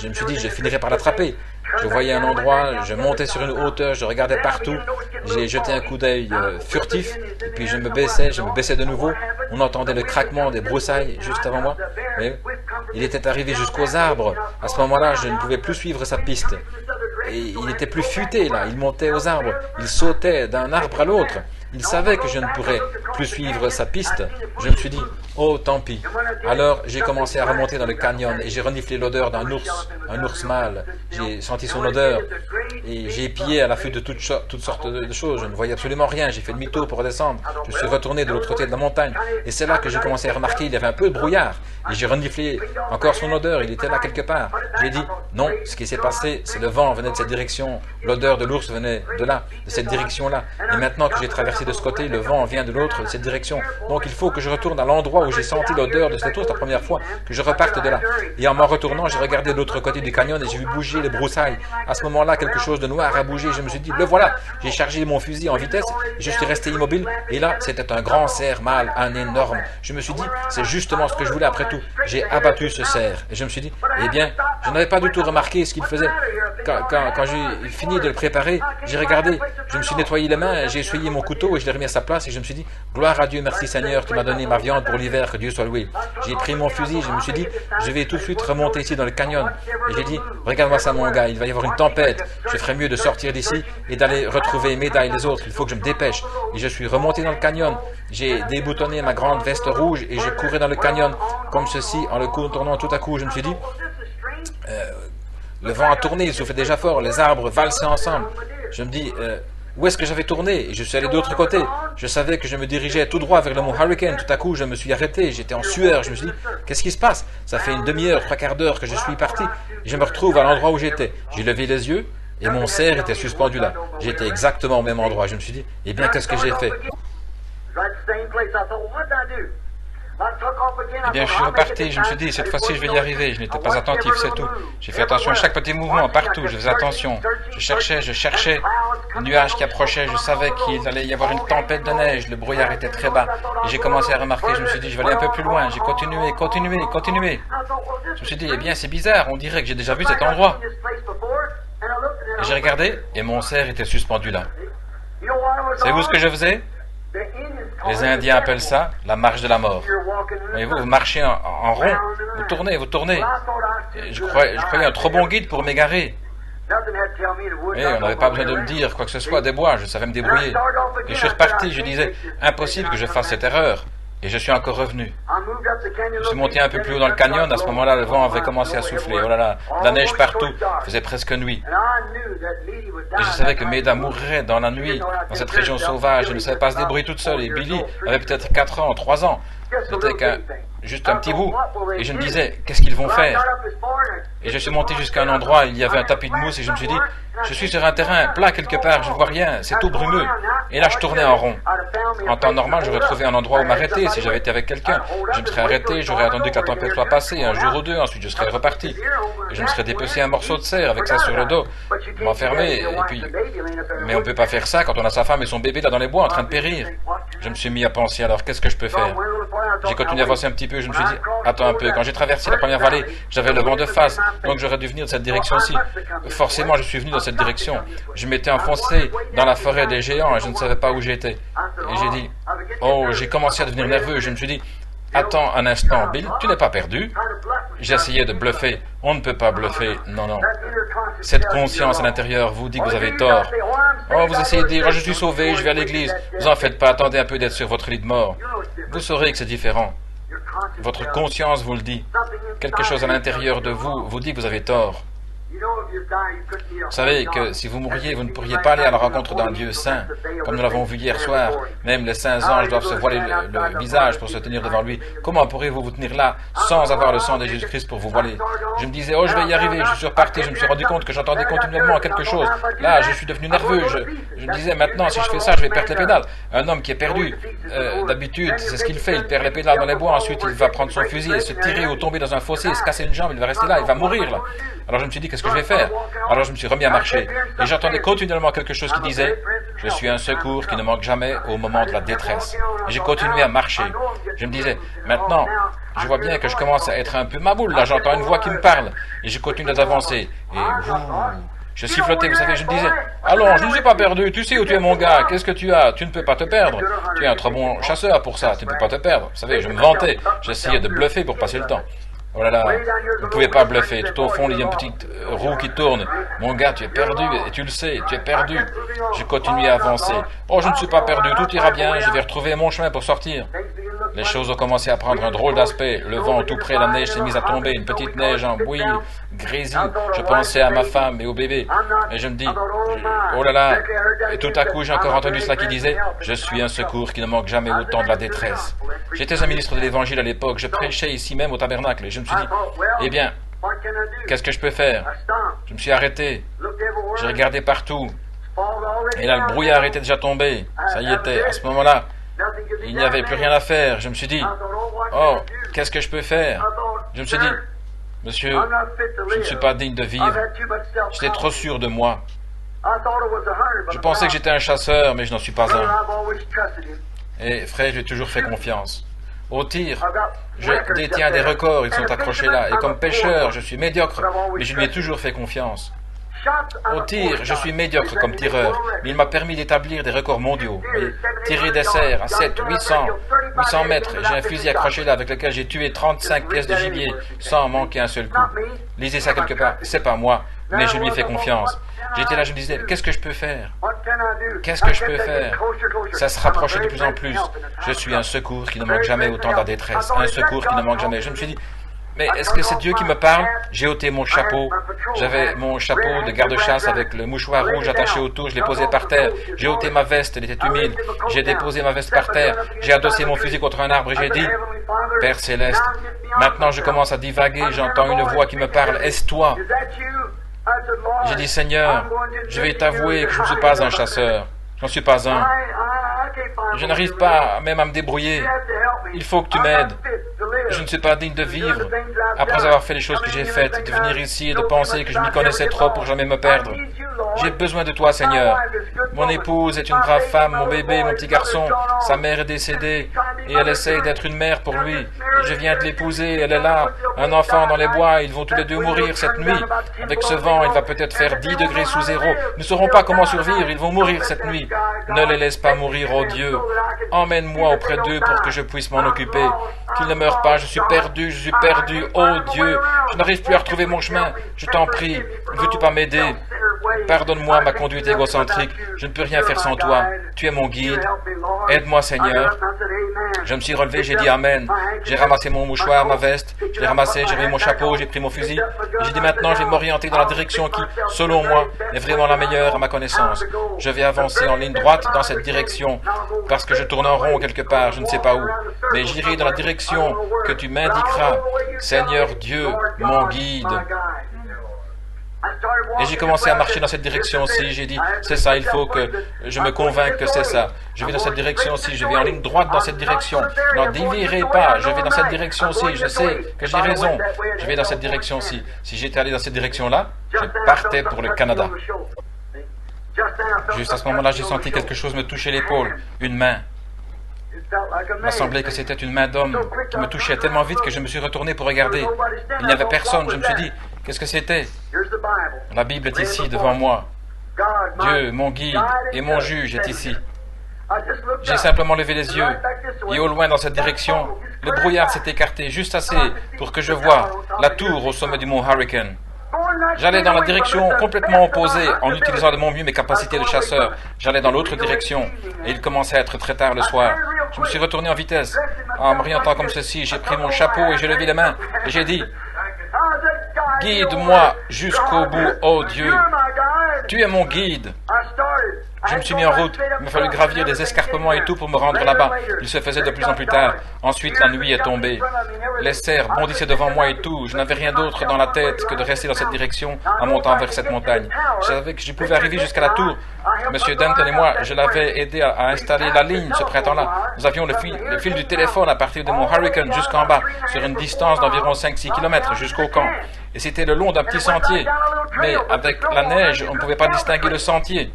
Je me suis dit, je finirais par l'attraper. Je voyais un endroit, je montais sur une hauteur, je regardais partout. J'ai jeté un coup d'œil furtif, et puis je me baissais de nouveau. On entendait le craquement des broussailles juste avant moi. Et il était arrivé jusqu'aux arbres. À ce moment-là, je ne pouvais plus suivre sa piste. Et il était plus futé, là. Il montait aux arbres. Il sautait d'un arbre à l'autre. Il savait que je ne pourrais plus suivre sa piste. Je me suis dit, oh, tant pis. Alors, j'ai commencé à remonter dans le canyon et j'ai reniflé l'odeur d'un ours, un ours mâle. J'ai senti son odeur et j'ai épié à l'affût de toutes sortes de choses. Je ne voyais absolument rien. J'ai fait demi-tour pour redescendre. Je suis retourné de l'autre côté de la montagne. Et c'est là que j'ai commencé à remarquer qu'il y avait un peu de brouillard. Et j'ai reniflé encore son odeur. Il était là quelque part. J'ai dit, non, ce qui s'est passé, c'est le vent venait de cette direction. L'odeur de l'ours venait de là, de cette direction-là. Et maintenant que j'ai traversé de ce côté, le vent vient de l'autre, de cette direction. Donc il faut que je retourne à l'endroit où j'ai senti l'odeur de cet ours la première fois, que je reparte de là. Et en m'en retournant, j'ai regardé de l'autre côté du canyon et j'ai vu bouger les broussailles. À ce moment-là, quelque chose chose de noir a bougé. Je me suis dit, le voilà. J'ai chargé mon fusil en vitesse. Je suis resté immobile. Et là, c'était un grand cerf mâle, un énorme. Je me suis dit, c'est justement ce que je voulais après tout. J'ai abattu ce cerf. Et je me suis dit, eh bien, je n'avais pas du tout remarqué ce qu'il faisait. Quand j'ai fini de le préparer, j'ai regardé. Je me suis nettoyé les mains, j'ai essuyé mon couteau et je l'ai remis à sa place. Et je me suis dit, gloire à Dieu, merci Seigneur, tu m'as donné ma viande pour l'hiver, que Dieu soit loué. J'ai pris mon fusil, je me suis dit, je vais tout de suite remonter ici dans le canyon. Et j'ai dit, regarde-moi ça mon gars, il va y avoir une tempête. Je ferais mieux de sortir d'ici et d'aller retrouver Méda et les autres. Il faut que je me dépêche. Et je suis remonté dans le canyon. J'ai déboutonné ma grande veste rouge et je courais dans le canyon comme ceci, en le contournant tout à coup. Je me suis dit, le vent a tourné, il soufflait déjà fort, les arbres valsaient ensemble. Je me dis, où est-ce que j'avais tourné? Et je suis allé de l'autre côté. Je savais que je me dirigeais tout droit vers le mont Hurricane. Tout à coup, je me suis arrêté, j'étais en sueur. Je me suis dit, qu'est-ce qui se passe? Ça fait une demi-heure, 3/4 d'heure que je suis parti. Et je me retrouve à l'endroit où j'étais. J'ai levé les yeux et mon cerf était suspendu là. J'étais exactement au même endroit. Je me suis dit, eh bien, qu'est-ce que j'ai fait? Eh bien, je suis reparti, je me suis dit, cette fois-ci, je vais y arriver. Je n'étais pas attentif, c'est tout. J'ai fait attention à chaque petit mouvement, partout, je faisais attention. Je cherchais, le nuage qui approchait, je savais qu'il allait y avoir une tempête de neige, le brouillard était très bas. Et j'ai commencé à remarquer, je me suis dit, je vais aller un peu plus loin. J'ai continué. Je me suis dit, eh bien, c'est bizarre, on dirait que j'ai déjà vu cet endroit. Et j'ai regardé, et mon cerf était suspendu là. Savez-vous ce que je faisais? Les Indiens appellent ça la marche de la mort. Voyez-vous, vous marchez en rond, vous tournez. Et je croyais un trop bon guide pour m'égarer. Et on n'avait pas besoin de me dire quoi que ce soit, des bois, je savais me débrouiller. Et je suis reparti, je disais, impossible que je fasse cette erreur. Et je suis encore revenu. Je suis monté un peu plus haut dans le canyon. À ce moment-là, le vent avait commencé à souffler. Oh là là, de la neige partout. Il faisait presque nuit. Et je savais que Méda mourrait dans la nuit, dans cette région sauvage. Elle ne savait pas se débrouiller toute seule. Et Billy avait peut-être 4 ans, 3 ans. C'était juste un petit bout. Et je me disais, qu'est-ce qu'ils vont faire? Et je suis monté jusqu'à un endroit, il y avait un tapis de mousse. Et je me suis dit, je suis sur un terrain plat quelque part, je ne vois rien, c'est tout brumeux. Et là, je tournais en rond. En temps normal, j'aurais trouvé un endroit où m'arrêter si j'avais été avec quelqu'un. Je me serais arrêté, j'aurais attendu que la tempête soit passée, un jour ou deux, ensuite je serais reparti. Et je me serais dépecé un morceau de cerf avec ça sur le dos, m'enfermer, et puis... Mais on ne peut pas faire ça quand on a sa femme et son bébé là dans les bois en train de périr. Je me suis mis à penser, alors qu'est-ce que je peux faire? J'ai continué à avancer un petit peu, je me suis dit, attends un peu, quand j'ai traversé la première vallée, j'avais le vent de face, donc j'aurais dû venir de cette direction-ci. Forcément, je suis venu dans cette direction. Je m'étais enfoncé dans la forêt des géants et je ne savais pas où j'étais. Et j'ai dit, oh, j'ai commencé à devenir nerveux. Je me suis dit, attends un instant, Bill, tu n'es pas perdu? J'essayais de bluffer. On ne peut pas bluffer, non, non. Cette conscience à l'intérieur vous dit que vous avez tort. Oh, vous essayez de dire, oh, je suis sauvé, je vais à l'église. Vous en faites pas, attendez un peu d'être sur votre lit de mort. Vous saurez que c'est différent. Votre conscience vous le dit. Quelque chose à l'intérieur de vous vous dit que vous avez tort. Vous savez que si vous mouriez, vous ne pourriez pas aller à la rencontre d'un Dieu saint, comme nous l'avons vu hier soir. Même les saints anges doivent se voiler le visage pour se tenir devant lui. Comment pourriez-vous vous tenir là sans avoir le sang de Jésus-Christ pour vous voiler? Je me disais, oh, je vais y arriver. Je suis reparti, je me suis rendu compte que j'entendais continuellement quelque chose. Là, je suis devenu nerveux. Je me disais, maintenant, si je fais ça, je vais perdre les pédales. Un homme qui est perdu, d'habitude, c'est ce qu'il fait. Il perd les pédales dans les bois. Ensuite, il va prendre son fusil et se tirer ou tomber dans un fossé, se casser une jambe. Il va rester là, il va mourir là. Alors je me suis dit, qu'est-ce que je vais faire? Alors je me suis remis à marcher. Et j'entendais continuellement quelque chose qui disait, je suis un secours qui ne manque jamais au moment de la détresse. Et j'ai continué à marcher. Je me disais, maintenant, je vois bien que je commence à être un peu maboule. Là, j'entends une voix qui me parle. Et je continue d'avancer. Et je sifflotais, vous savez, je me disais, allons, je ne suis pas perdu, tu sais où tu es mon gars, qu'est-ce que tu as? Tu ne peux pas te perdre. Tu es un très bon chasseur pour ça, tu ne peux pas te perdre. Vous savez, je me vantais, j'essayais de bluffer pour passer le temps. Oh là là, vous ne pouvez pas bluffer. Tout au fond, il y a une petite roue qui tourne. Mon gars, tu es perdu, et tu le sais, tu es perdu. Je continue à avancer. Oh, je ne suis pas perdu, tout ira bien, je vais retrouver mon chemin pour sortir. Les choses ont commencé à prendre un drôle d'aspect. Le vent tout près, la neige s'est mise à tomber, une petite neige en bouillie, grésil. Je pensais à ma femme et au bébé. Et je me dis, oh là là. Et tout à coup, j'ai encore entendu cela qui disait, je suis un secours qui ne manque jamais au temps de la détresse. J'étais un ministre de l'Évangile à l'époque, je prêchais ici même au tabernacle. Et je me suis dit, eh bien, qu'est-ce que je peux faire? Je me suis arrêté. J'ai regardé partout. Et là, le brouillard était déjà tombé. Ça y était. À ce moment-là, il n'y avait plus rien à faire. Je me suis dit, oh, qu'est-ce que je peux faire? Je me suis dit, monsieur, je ne suis pas digne de vivre. J'étais trop sûr de moi. Je pensais que j'étais un chasseur, mais je n'en suis pas un. Et frère, j'ai toujours fait confiance. Au tir, je détiens des records, ils sont accrochés là. Et comme pêcheur, je suis médiocre, mais je lui ai toujours fait confiance. Au tir, je suis médiocre comme tireur, mais il m'a permis d'établir des records mondiaux. Et tirer des cerfs à 7, 800 mètres, j'ai un fusil accroché là avec lequel j'ai tué 35 pièces de gibier sans manquer un seul coup. Lisez ça quelque part, c'est pas moi, mais je lui ai fait confiance. J'étais là, je me disais, qu'est-ce que je peux faire? Qu'est-ce que je peux faire? Ça se rapprochait de plus en plus. Je suis un secours qui ne manque jamais au temps de la détresse, un secours qui ne manque jamais. Je me suis dit, mais est-ce que c'est Dieu qui me parle? J'ai ôté mon chapeau. J'avais mon chapeau de garde-chasse avec le mouchoir rouge attaché autour. Je l'ai posé par terre. J'ai ôté ma veste, elle était humide. J'ai déposé ma veste par terre. J'ai adossé mon fusil contre un arbre et j'ai dit, Père Céleste, maintenant je commence à divaguer. J'entends une voix qui me parle. Est-ce toi? J'ai dit, Seigneur, je vais t'avouer que je ne suis pas un chasseur. Je n'en suis pas un. Je n'arrive pas même à me débrouiller. Il faut que tu m'aides. Je ne suis pas digne de vivre. Après avoir fait les choses que j'ai faites, de venir ici et de penser que je m'y connaissais trop pour jamais me perdre. J'ai besoin de toi, Seigneur. Mon épouse est une brave femme, mon bébé, mon petit garçon. Sa mère est décédée et elle essaye d'être une mère pour lui. Je viens de l'épouser, elle est là. Un enfant dans les bois, ils vont tous les deux mourir cette nuit. Avec ce vent, il va peut-être faire 10 degrés sous zéro. Nous ne saurons pas comment survivre, ils vont mourir cette nuit. Ne les laisse pas mourir, oh Dieu. Emmène-moi auprès d'eux pour que je puisse m'en occuper. Qu'ils ne meurent pas, je suis perdu, oh Dieu. Je n'arrive plus à retrouver mon chemin. Je t'en prie, veux-tu pas m'aider? Pardonne-moi ma conduite égocentrique. Je ne peux rien faire sans toi. Tu es mon guide. Aide-moi, Seigneur. Je me suis relevé, j'ai dit Amen. J'ai ramassé mon mouchoir, ma veste. Je l'ai ramassé, j'ai mis mon chapeau, j'ai pris mon fusil. Et j'ai dit maintenant, je vais m'orienter dans la direction qui, selon moi, est vraiment la meilleure à ma connaissance. Je vais avancer en ligne droite dans cette direction. Parce que je tourne en rond quelque part, je ne sais pas où. Mais j'irai dans la direction que tu m'indiqueras. Seigneur Dieu, mon guide. Et j'ai commencé à marcher dans cette direction-ci. J'ai dit, c'est ça, il faut que je me convainque que c'est ça. Je vais dans cette direction-ci, je vais en ligne droite dans cette direction. N'en dévierez pas, je vais dans cette direction-ci. Je sais que j'ai raison. Je vais dans cette direction-ci. Si j'étais allé dans cette direction-là, je partais pour le Canada. Juste à ce moment-là, j'ai senti quelque chose me toucher l'épaule. Une main. Il m'a semblé que c'était une main d'homme qui me touchait tellement vite que je me suis retourné pour regarder. Il n'y avait personne. Je me suis dit, qu'est-ce que c'était? La Bible est ici devant moi. Dieu, mon guide et mon juge est ici. J'ai simplement levé les yeux et au loin dans cette direction, le brouillard s'est écarté juste assez pour que je voie la tour au sommet du mont Hurricane. J'allais dans la direction complètement opposée en utilisant de mon mieux mes capacités de chasseur. J'allais dans l'autre direction et il commençait à être très tard le soir. Je me suis retourné en vitesse. En m'orientant comme ceci, j'ai pris mon chapeau et j'ai levé les mains et j'ai dit, guide-moi jusqu'au bout, ô Dieu. Tu es mon guide. Je me suis mis en route. Il m'a fallu gravir des escarpements et tout pour me rendre là-bas. Il se faisait de plus en plus tard. Ensuite, la nuit est tombée. Les cerfs bondissaient devant moi et tout. Je n'avais rien d'autre dans la tête que de rester dans cette direction en montant vers cette montagne. Je savais que je pouvais arriver jusqu'à la tour. Monsieur Denton et moi, je l'avais aidé à installer la ligne ce printemps-là. Nous avions le fil du téléphone à partir de mon Hurricane jusqu'en bas, sur une distance d'environ 5-6 km jusqu'au camp. Et c'était le long d'un petit sentier. Mais avec la neige, on ne pouvait pas distinguer le sentier.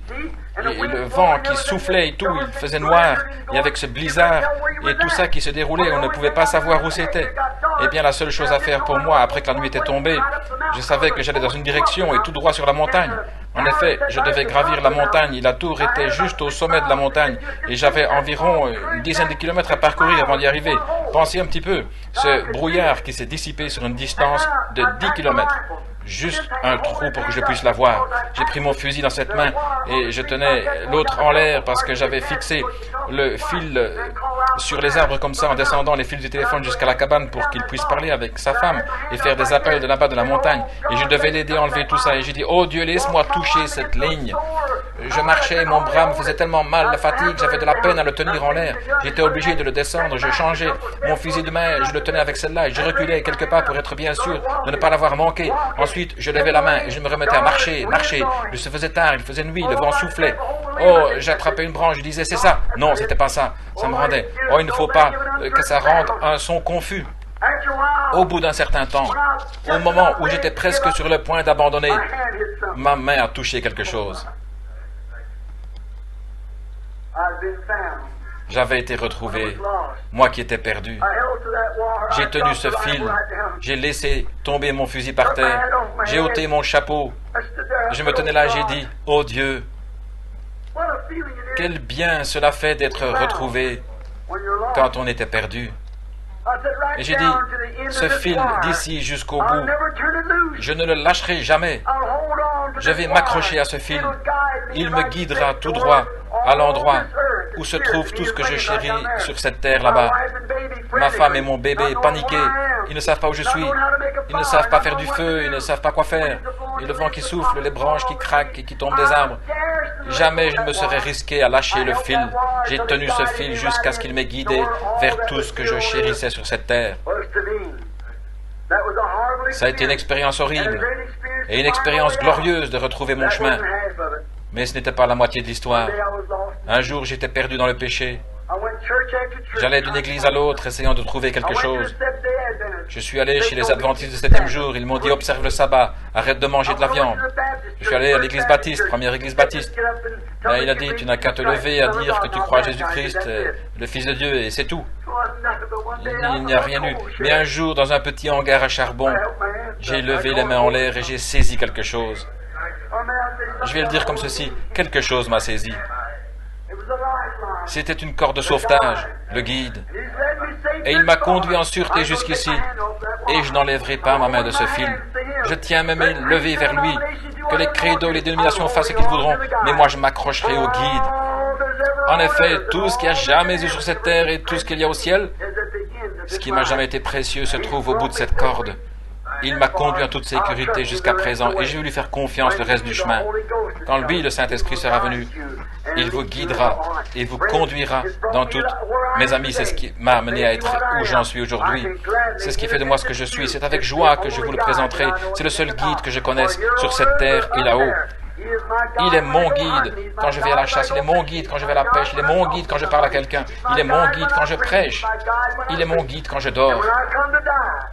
Et le vent qui soufflait et tout, il faisait noir. Et avec ce blizzard et tout ça qui se déroulait, on ne pouvait pas savoir où c'était. Eh bien, la seule chose à faire pour moi, après que la nuit était tombée, je savais que j'allais dans une direction et tout droit sur la montagne. En effet, je devais gravir la montagne et la tour était juste au sommet de la montagne. Et j'avais environ une dizaine de kilomètres à parcourir avant d'y arriver. Pensez un petit peu, ce brouillard qui s'est dissipé sur une distance de 10 kilomètres. Juste un trou pour que je puisse la voir. J'ai pris mon fusil dans cette main et je tenais l'autre en l'air parce que j'avais fixé le fil sur les arbres comme ça en descendant les fils du téléphone jusqu'à la cabane pour qu'il puisse parler avec sa femme et faire des appels de là-bas de la montagne. Et je devais l'aider à enlever tout ça. Et j'ai dit, oh Dieu, laisse-moi toucher cette ligne. Je marchais, mon bras me faisait tellement mal, la fatigue, j'avais de la peine à le tenir en l'air. J'étais obligé de le descendre, je changeais mon fusil de main, je le tenais avec celle-là et je reculais quelque part pour être bien sûr de ne pas l'avoir manqué. Ensuite, je levais la main et je me remettais à marcher. Il se faisait tard, il faisait nuit, le vent soufflait. Oh, j'attrapais une branche, je disais, c'est ça. Non, c'était pas ça. Ça me rendait. Oh, il ne faut pas que ça rende un son confus. Au bout d'un certain temps, au moment où j'étais presque sur le point d'abandonner, ma main a touché quelque chose. J'avais été retrouvé, moi qui étais perdu. J'ai tenu ce fil, j'ai laissé tomber mon fusil par terre, j'ai ôté mon chapeau. Je me tenais là et j'ai dit, « Oh Dieu, quel bien cela fait d'être retrouvé quand on était perdu. » Et j'ai dit, ce fil d'ici jusqu'au bout, je ne le lâcherai jamais. Je vais m'accrocher à ce fil. Il me guidera tout droit à l'endroit où se trouve tout ce que je chéris sur cette terre là-bas. Ma femme et mon bébé paniqués, ils ne savent pas où je suis. Ils ne savent pas faire du feu, ils ne savent pas quoi faire. Et le vent qui souffle, les branches qui craquent et qui tombent des arbres. Jamais je ne me serais risqué à lâcher le fil. J'ai tenu ce fil jusqu'à ce qu'il m'ait guidé vers tout ce que je chérissais sur cette terre. Ça a été une expérience horrible et une expérience glorieuse de retrouver mon chemin. Mais ce n'était pas la moitié de l'histoire. Un jour, j'étais perdu dans le péché. J'allais d'une église à l'autre, essayant de trouver quelque chose. Je suis allé chez les adventistes du 7e jour. Ils m'ont dit, observe le sabbat, arrête de manger de la viande. Je suis allé à l'église baptiste, première église baptiste. Là, il a dit, tu n'as qu'à te lever à dire que tu crois à Jésus-Christ, le Fils de Dieu, et c'est tout. Il n'y a rien eu. Mais un jour, dans un petit hangar à charbon, j'ai levé les mains en l'air et j'ai saisi quelque chose. Je vais le dire comme ceci, quelque chose m'a saisi. C'était une corde de sauvetage, le guide. Et il m'a conduit en sûreté jusqu'ici. Et je n'enlèverai pas ma main de ce fil. Je tiens mes mains levées vers lui. Que les credos et les dénominations fassent ce qu'ils voudront. Mais moi, je m'accrocherai au guide. En effet, tout ce qu'il y a jamais eu sur cette terre et tout ce qu'il y a au ciel, ce qui m'a jamais été précieux se trouve au bout de cette corde. Il m'a conduit en toute sécurité jusqu'à présent et je vais lui faire confiance le reste du chemin. Quand lui, le Saint-Esprit, sera venu, il vous guidera et vous conduira dans tout. Mes amis, c'est ce qui m'a amené à être où j'en suis aujourd'hui. C'est ce qui fait de moi ce que je suis. C'est avec joie que je vous le présenterai. C'est le seul guide que je connaisse sur cette terre et là-haut. Il est mon guide quand je vais à la chasse, il est mon guide quand je vais à la pêche, il est mon guide quand je parle à quelqu'un, il est mon guide quand je prêche, il est mon guide quand je dors.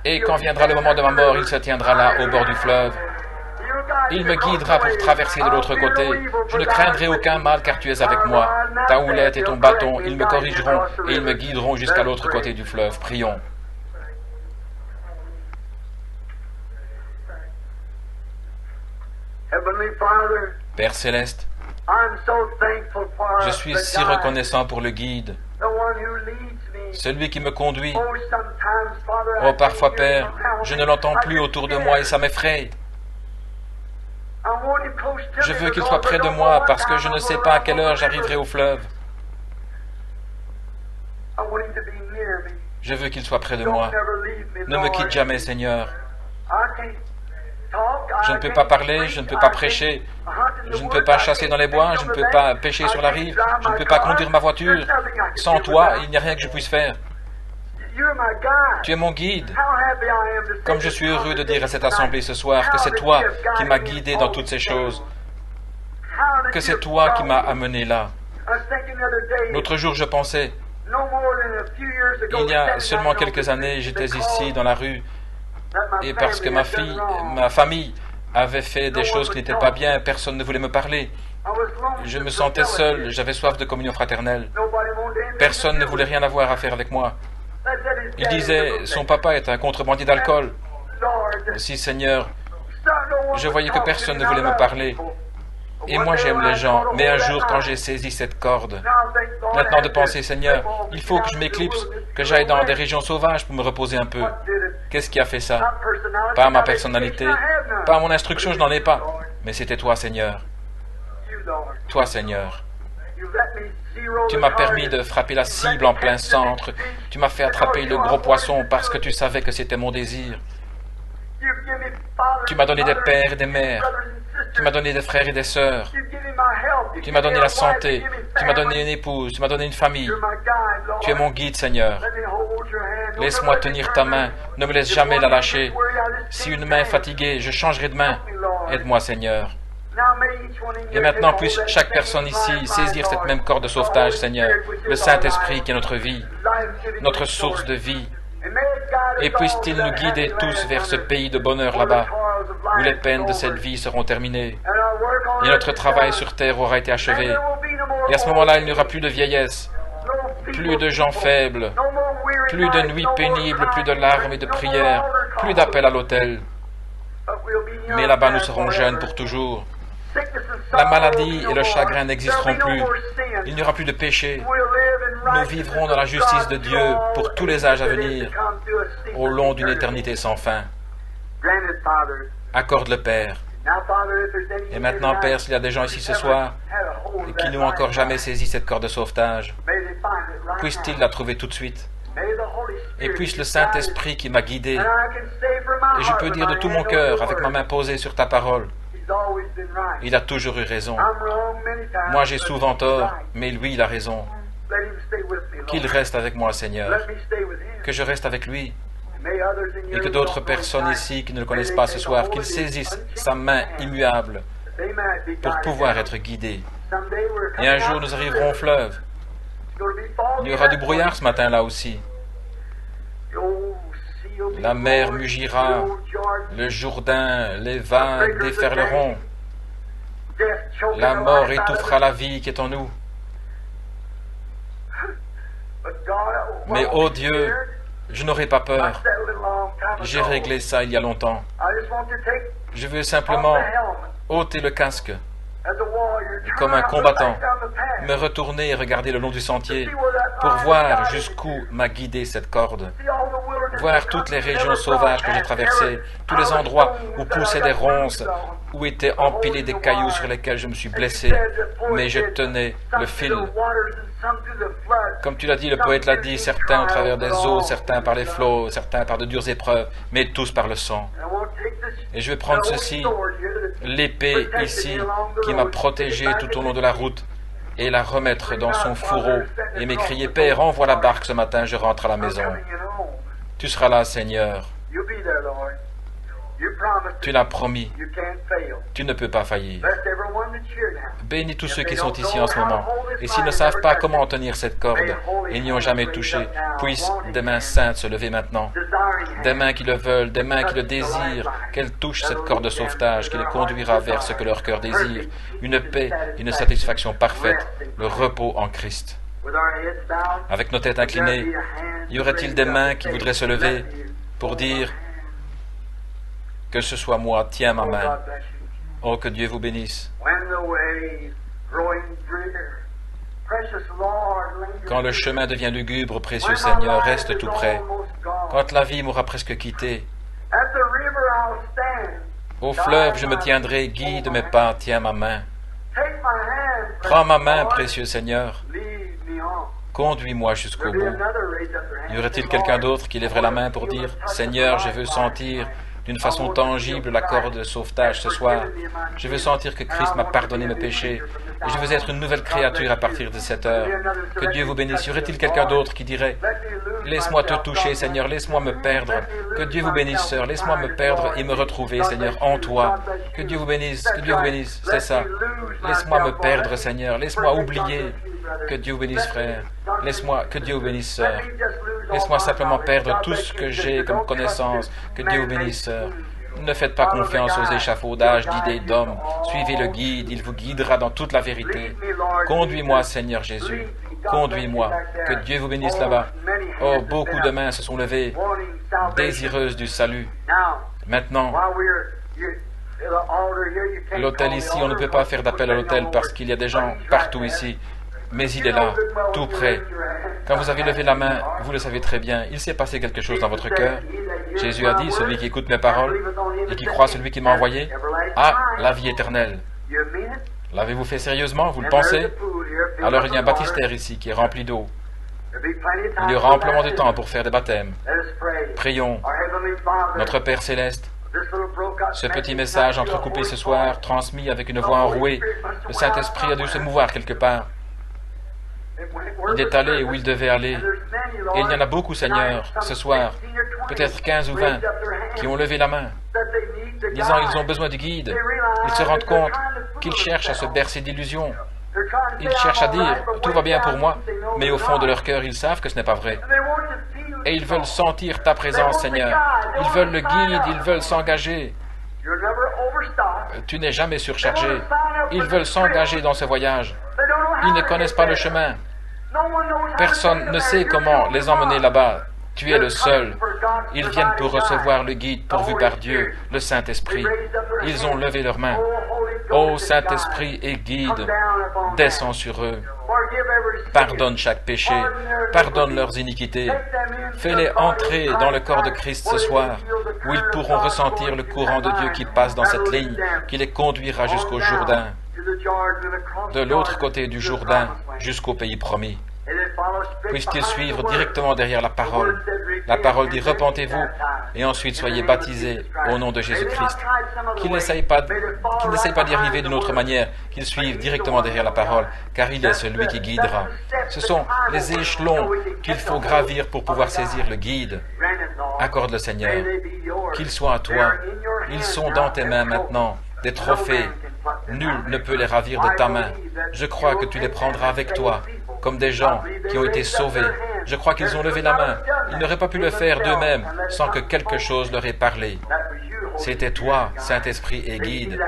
Et quand viendra le moment de ma mort, il se tiendra là au bord du fleuve. Il me guidera pour traverser de l'autre côté. Je ne craindrai aucun mal car tu es avec moi. Ta houlette et ton bâton, ils me corrigeront et ils me guideront jusqu'à l'autre côté du fleuve. Prions. Père Céleste, je suis si reconnaissant pour le guide, celui qui me conduit. Oh, parfois, Père, je ne l'entends plus autour de moi et ça m'effraie. Je veux qu'il soit près de moi parce que je ne sais pas à quelle heure j'arriverai au fleuve. Je veux qu'il soit près de moi. Ne me quitte jamais, Seigneur. Je ne peux pas parler, je ne peux pas prêcher, je ne peux pas chasser dans les bois, je ne peux pas pêcher sur la rive, je ne peux pas conduire ma voiture. Sans toi, il n'y a rien que je puisse faire. Tu es mon guide. Comme je suis heureux de dire à cette assemblée ce soir que c'est toi qui m'as guidé dans toutes ces choses, que c'est toi qui m'as amené là. L'autre jour, je pensais, il y a seulement quelques années, j'étais ici dans la rue, et parce que ma famille avait fait des choses qui n'étaient pas bien, personne ne voulait me parler. Je me sentais seul, j'avais soif de communion fraternelle. Personne ne voulait rien avoir à faire avec moi. Il disait, son papa est un contrebandier d'alcool. Si, Seigneur, je voyais que personne ne voulait me parler. Et moi, j'aime les gens. Mais un jour, quand j'ai saisi cette corde, maintenant de penser, Seigneur, il faut que je m'éclipse, que j'aille dans des régions sauvages pour me reposer un peu. Qu'est-ce qui a fait ça? Pas ma personnalité, pas mon instruction, je n'en ai pas. Mais c'était toi, Seigneur. Toi, Seigneur. Tu m'as permis de frapper la cible en plein centre. Tu m'as fait attraper le gros poisson parce que tu savais que c'était mon désir. Tu m'as donné des pères et des mères. Tu m'as donné des frères et des sœurs. Tu m'as donné la santé. Tu m'as donné une épouse. Tu m'as donné une famille. Tu es mon guide, Seigneur. Laisse-moi tenir ta main. Ne me laisse jamais la lâcher. Si une main est fatiguée, je changerai de main. Aide-moi, Seigneur. Et maintenant, puisse chaque personne ici saisir cette même corde de sauvetage, Seigneur. Le Saint-Esprit qui est notre vie, notre source de vie. Et puisse-t-il nous guider tous vers ce pays de bonheur là-bas, où les peines de cette vie seront terminées, et notre travail sur terre aura été achevé, Et à ce moment-là, il n'y aura plus de vieillesse, plus de gens faibles, plus de nuits pénibles, plus de larmes et de prières, plus d'appels à l'autel. Mais là-bas, nous serons jeunes pour toujours. La maladie et le chagrin n'existeront plus. Il n'y aura plus de péché. Nous vivrons dans la justice de Dieu pour tous les âges à venir, au long d'une éternité sans fin. Accorde le Père. Et maintenant, Père, s'il y a des gens ici ce soir et qui n'ont encore jamais saisi cette corde de sauvetage, puissent-ils la trouver tout de suite? Et puisse le Saint-Esprit qui m'a guidé, et je peux dire de tout mon cœur, avec ma main posée sur ta parole, il a toujours eu raison. Moi, j'ai souvent tort, mais lui, il a raison. Qu'il reste avec moi, Seigneur. Que je reste avec lui. Et que d'autres personnes ici qui ne le connaissent pas ce soir, qu'ils saisissent sa main immuable pour pouvoir être guidés. Et un jour, nous arriverons au fleuve. Il y aura du brouillard ce matin-là aussi. La mer mugira, le Jourdain, les vagues déferleront. La mort étouffera la vie qui est en nous. Mais, ô Dieu, je n'aurai pas peur. J'ai réglé ça il y a longtemps. Je veux simplement ôter le casque, comme un combattant, me retourner et regarder le long du sentier pour voir jusqu'où m'a guidé cette corde, voir toutes les régions sauvages que j'ai traversées, tous les endroits où poussaient des ronces, où étaient empilés des cailloux sur lesquels je me suis blessé, mais je tenais le fil. Comme tu l'as dit, le poète l'a dit, certains au travers des eaux, certains par les flots, certains par de dures épreuves, mais tous par le sang. Et je vais prendre ceci, l'épée ici, qui m'a protégé tout au long de la route, et la remettre dans son fourreau, et m'écrier, Père, envoie la barque ce matin, je rentre à la maison. Tu seras là, Seigneur. Tu l'as promis. Tu ne peux pas faillir. Bénis tous ceux qui sont ici en ce moment. Et s'ils ne savent pas comment tenir cette corde et n'y ont jamais touché, puissent des mains saintes se lever maintenant. Des mains qui le veulent, des mains qui le désirent, qu'elles touchent cette corde de sauvetage qui les conduira vers ce que leur cœur désire. Une paix, une satisfaction parfaite, le repos en Christ. Avec nos têtes inclinées, y aurait-il des mains qui voudraient se lever pour dire que ce soit moi, tiens ma main. Oh, que Dieu vous bénisse. Quand le chemin devient lugubre, précieux Seigneur, reste tout près. Quand la vie m'aura presque quitté, au fleuve je me tiendrai, guide mes pas, tiens ma main. Prends ma main, précieux Seigneur. Conduis-moi jusqu'au bout. Y aurait-il quelqu'un d'autre qui lèverait la main pour dire, Seigneur, je veux sentir d'une façon tangible la corde de sauvetage ce soir. Je veux sentir que Christ m'a pardonné mes péchés et je veux être une nouvelle créature à partir de cette heure. Que Dieu vous bénisse. Y aurait-il quelqu'un d'autre qui dirait, laisse-moi te toucher, Seigneur, laisse-moi me perdre. Que Dieu vous bénisse, sœur, laisse-moi me perdre et me retrouver, Seigneur, en toi. Que Dieu vous bénisse, c'est ça. Laisse-moi me perdre, Seigneur, laisse-moi oublier. Que Dieu vous bénisse, frère. Laisse-moi, que Dieu vous bénisse, sœur. Laisse-moi simplement perdre tout ce que j'ai comme connaissance. Que Dieu vous bénisse, sœur. Ne faites pas confiance aux échafaudages d'idées d'hommes. Suivez le guide, il vous guidera dans toute la vérité. Conduis-moi, Seigneur Jésus. Conduis-moi. Que Dieu vous bénisse là-bas. Oh, beaucoup de mains se sont levées, désireuses du salut. Maintenant, l'autel ici, on ne peut pas faire d'appel à l'autel parce qu'il y a des gens partout ici. Mais il est là, tout près. Quand vous avez levé la main, vous le savez très bien, il s'est passé quelque chose dans votre cœur. Jésus a dit, celui qui écoute mes paroles et qui croit celui qui m'a envoyé, a la vie éternelle. L'avez-vous fait sérieusement, vous le pensez? Alors il y a un baptistère ici qui est rempli d'eau. Il y aura amplement de temps pour faire des baptêmes. Prions. Notre Père Céleste, ce petit message entrecoupé ce soir, transmis avec une voix enrouée, le Saint-Esprit a dû se mouvoir quelque part. Il est allé où il devait aller. Et il y en a beaucoup, Seigneur, ce soir, peut-être 15 ou 20, qui ont levé la main, disant ils ont besoin du guide. Ils se rendent compte qu'ils cherchent à se bercer d'illusions. Ils cherchent à dire, tout va bien pour moi, mais au fond de leur cœur, ils savent que ce n'est pas vrai. Et ils veulent sentir ta présence, Seigneur. Ils veulent le guide, ils veulent s'engager. Tu n'es jamais surchargé. Ils veulent s'engager dans ce voyage. Ils ne connaissent pas le chemin. Personne ne sait comment les emmener là-bas. Tu es le seul. Ils viennent pour recevoir le guide pourvu par Dieu, le Saint-Esprit. Ils ont levé leurs mains. Ô Saint-Esprit et guide, descends sur eux. Pardonne chaque péché. Pardonne leurs iniquités. Fais-les entrer dans le corps de Christ ce soir, où ils pourront ressentir le courant de Dieu qui passe dans cette ligne, qui les conduira jusqu'au Jourdain, de l'autre côté du Jourdain, jusqu'au pays promis. Puissent-ils suivre directement derrière la parole. La parole dit « Repentez-vous et ensuite soyez baptisés au nom de Jésus-Christ ». Qu'ils n'essayent pas d'y arriver d'une autre manière, qu'ils suivent directement derrière la parole, car il est celui qui guidera. Ce sont les échelons qu'il faut gravir pour pouvoir saisir le guide. Accorde le Seigneur. Qu'ils soient à toi. Ils sont dans tes mains maintenant, des trophées. Nul ne peut les ravir de ta main. Je crois que tu les prendras avec toi, comme des gens qui ont été sauvés. Je crois qu'ils ont levé la main. Ils n'auraient pas pu le faire d'eux-mêmes sans que quelque chose leur ait parlé. C'était toi, Saint-Esprit et guide.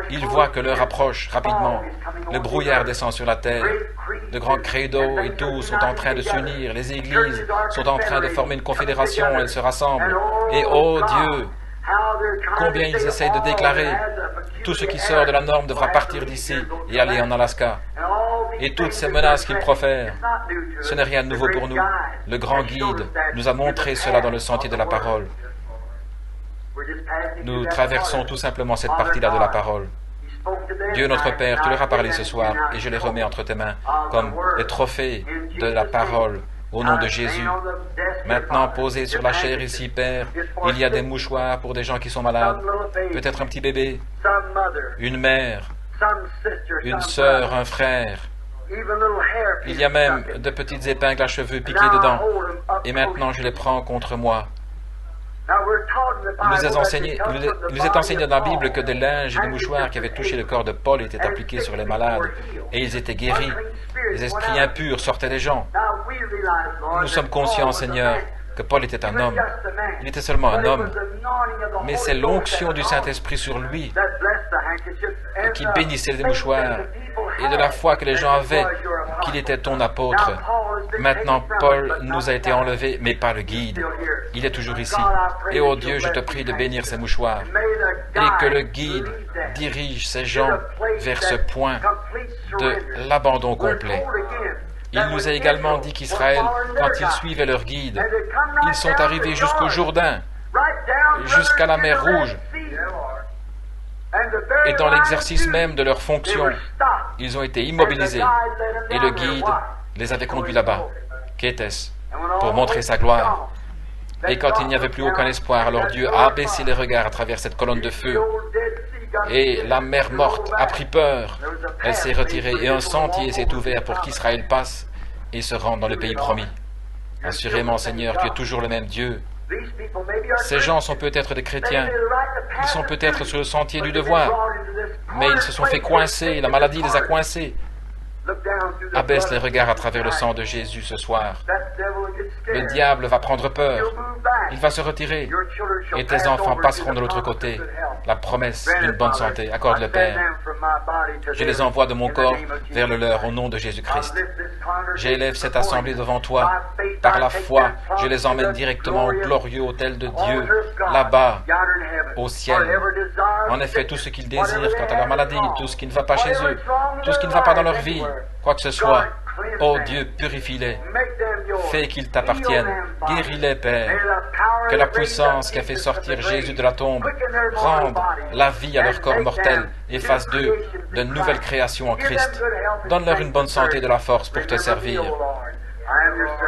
Ils voient que l'heure approche rapidement. Le brouillard descend sur la terre. De grands credos et tout sont en train de s'unir. Les églises sont en train de former une confédération. Elles se rassemblent. Et oh Dieu, combien ils essayent de déclarer tout ce qui sort de la norme devra partir d'ici et aller en Alaska. Et toutes ces menaces qu'ils profèrent, ce n'est rien de nouveau pour nous. Le grand guide nous a montré cela dans le sentier de la parole. Nous traversons tout simplement cette partie-là de la parole. Dieu notre Père, tu leur as parlé ce soir et je les remets entre tes mains comme les trophées de la parole au nom de Jésus. Maintenant, posés sur la chair ici, Père, il y a des mouchoirs pour des gens qui sont malades, peut-être un petit bébé, une mère, une sœur, un frère. Il y a même de petites épingles à cheveux piquées dedans. Et maintenant, je les prends contre moi. Il nous est enseigné dans la Bible que des linges et des mouchoirs qui avaient touché le corps de Paul étaient appliqués sur les malades. Et ils étaient guéris. Les esprits impurs sortaient des gens. Nous sommes conscients, Seigneur, que Paul était un homme. Il était seulement un homme. Mais c'est l'onction du Saint-Esprit sur lui qui bénissait les mouchoirs et de la foi que les gens avaient qu'il était ton apôtre. Maintenant, Paul nous a été enlevé, mais pas le guide. Il est toujours ici. Et oh Dieu, je te prie de bénir ces mouchoirs et que le guide dirige ces gens vers ce point de l'abandon complet. Il nous a également dit qu'Israël, quand ils suivaient leur guide, ils sont arrivés jusqu'au Jourdain, jusqu'à la mer Rouge. Et dans l'exercice même de leur fonction, ils ont été immobilisés. Et le guide les avait conduits là-bas. Qu'était-ce? Pour montrer sa gloire. Et quand il n'y avait plus aucun espoir, alors Dieu a abaissé les regards à travers cette colonne de feu. Et la mer morte a pris peur. Elle s'est retirée et un sentier s'est ouvert pour qu'Israël passe et se rende dans le pays promis. Assurément, Seigneur, tu es toujours le même Dieu. Ces gens sont peut-être des chrétiens. Ils sont peut-être sur le sentier du devoir. Mais ils se sont fait coincer. La maladie les a coincés. Abaisse les regards à travers le sang de Jésus ce soir. Le diable va prendre peur. Il va se retirer. Et tes enfants passeront de l'autre côté. La promesse d'une bonne santé. Accorde le Père. Je les envoie de mon corps vers le leur au nom de Jésus-Christ. J'élève cette assemblée devant toi. Par la foi, je les emmène directement au glorieux autel de Dieu, là-bas, au ciel. En effet, tout ce qu'ils désirent quant à leur maladie, tout ce qui ne va pas chez eux, tout ce qui ne va pas dans leur vie, quoi que ce soit, ô Dieu, purifie-les. Fais qu'ils t'appartiennent. Guéris-les, Père. Que la puissance qui a fait sortir Jésus de la tombe rende la vie à leur corps mortel et fasse d'eux de nouvelles créations en Christ. Donne-leur une bonne santé et de la force pour te servir.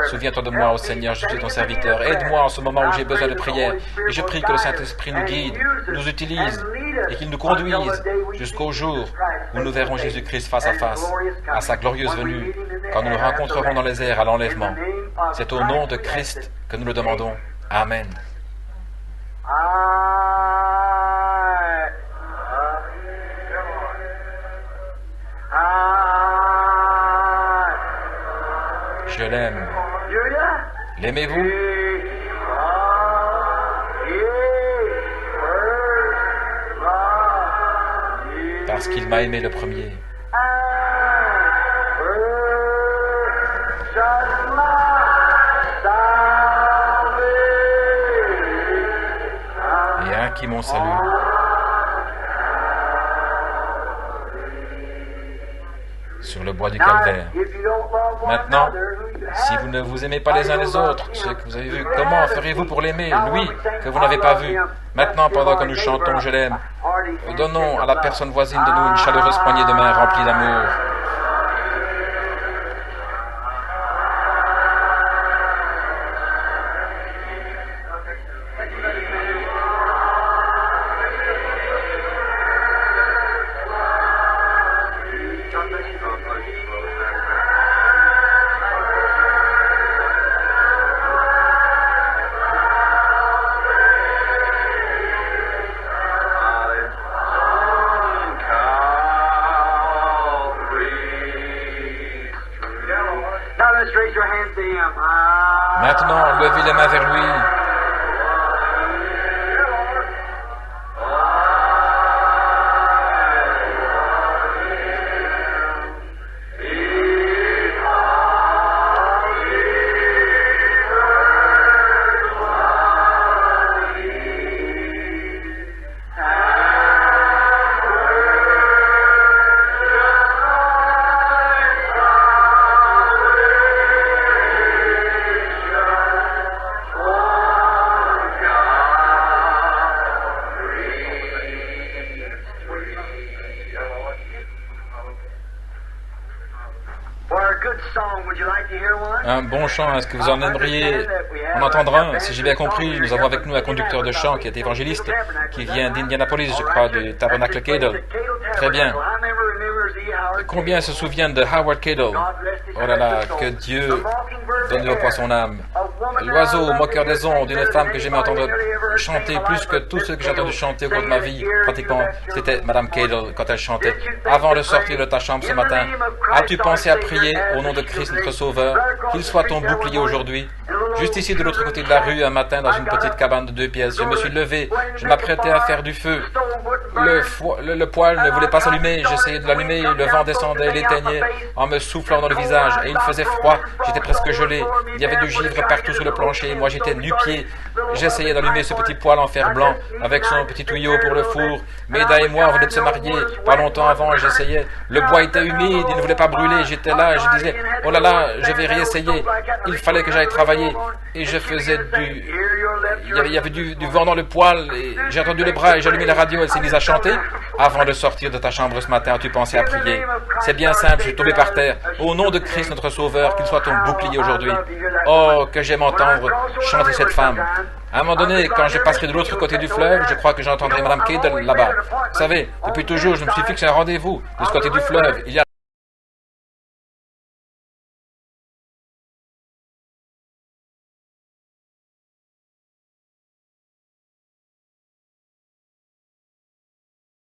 Souviens-toi de moi, ô Seigneur, je suis ton serviteur. Aide-moi en ce moment où j'ai besoin de prière. Et je prie que le Saint-Esprit nous guide, nous utilise et qu'il nous conduise jusqu'au jour où nous verrons Jésus-Christ face à face, à sa glorieuse venue, quand nous nous rencontrerons dans les airs à l'enlèvement. C'est au nom de Christ que nous le demandons. Amen. Je l'aime. L'aimez-vous? Parce qu'il m'a aimé le premier. acquis mon salut. Sur le bois du calvaire. Maintenant, si vous ne vous aimez pas les uns les autres, ceux que vous avez vus, comment ferez-vous pour l'aimer, lui, que vous n'avez pas vu? Maintenant, pendant que nous chantons « Je l'aime », donnons à la personne voisine de nous une chaleureuse poignée de main remplie d'amour. Maintenant, levez les mains vers lui. Un bon chant, est-ce que vous en aimeriez en entendre un? Si j'ai bien compris, nous avons avec nous un conducteur de chant qui est évangéliste, qui vient d'Indianapolis, je crois, du Tabernacle Cadle. Très bien. Combien se souviennent de Howard Cadle? Oh là là, que Dieu donne au poids son âme. L'oiseau moqueur des ondes, une femme que j'aimais entendre chanter plus que tous ceux que j'ai entendu chanter au cours de ma vie, pratiquement, c'était Madame Cadle quand elle chantait. Avant de sortir de ta chambre ce matin, as-tu pensé à prier au nom de Christ notre Sauveur, qu'il soit ton bouclier aujourd'hui? Juste ici de l'autre côté de la rue, un matin, dans une petite cabane de 2 pièces, je me suis levé, je m'apprêtais à faire du feu. Le poêle ne voulait pas s'allumer, j'essayais de l'allumer, le vent descendait, l'éteignait en me soufflant dans le visage, et il faisait froid, j'étais presque gelé, il y avait du givre partout sur le plancher, moi j'étais nu-pied, j'essayais d'allumer ce petit poêle en fer blanc, avec son petit tuyau pour le four. Maida et moi, on venait de se marier, pas longtemps avant, j'essayais, le bois était humide, il ne voulait pas brûler, j'étais là, je disais, oh là là, je vais réessayer, il fallait que j'aille travailler, et je faisais il y avait du vent dans le poêle, et j'ai entendu le bras et j'ai allumé la radio, elle s'est mise à chanter. Avant de sortir de ta chambre ce matin, as-tu pensé à prier? C'est bien simple, je suis tombé par terre. Au nom de Christ notre Sauveur, qu'il soit ton bouclier aujourd'hui. Oh, que j'aime entendre chanter cette femme. À un moment donné, quand je passerai de l'autre côté du fleuve, je crois que j'entendrai Madame Cadle là-bas. Vous savez, depuis toujours, je me suis fixé un rendez-vous de ce côté du fleuve. Il y a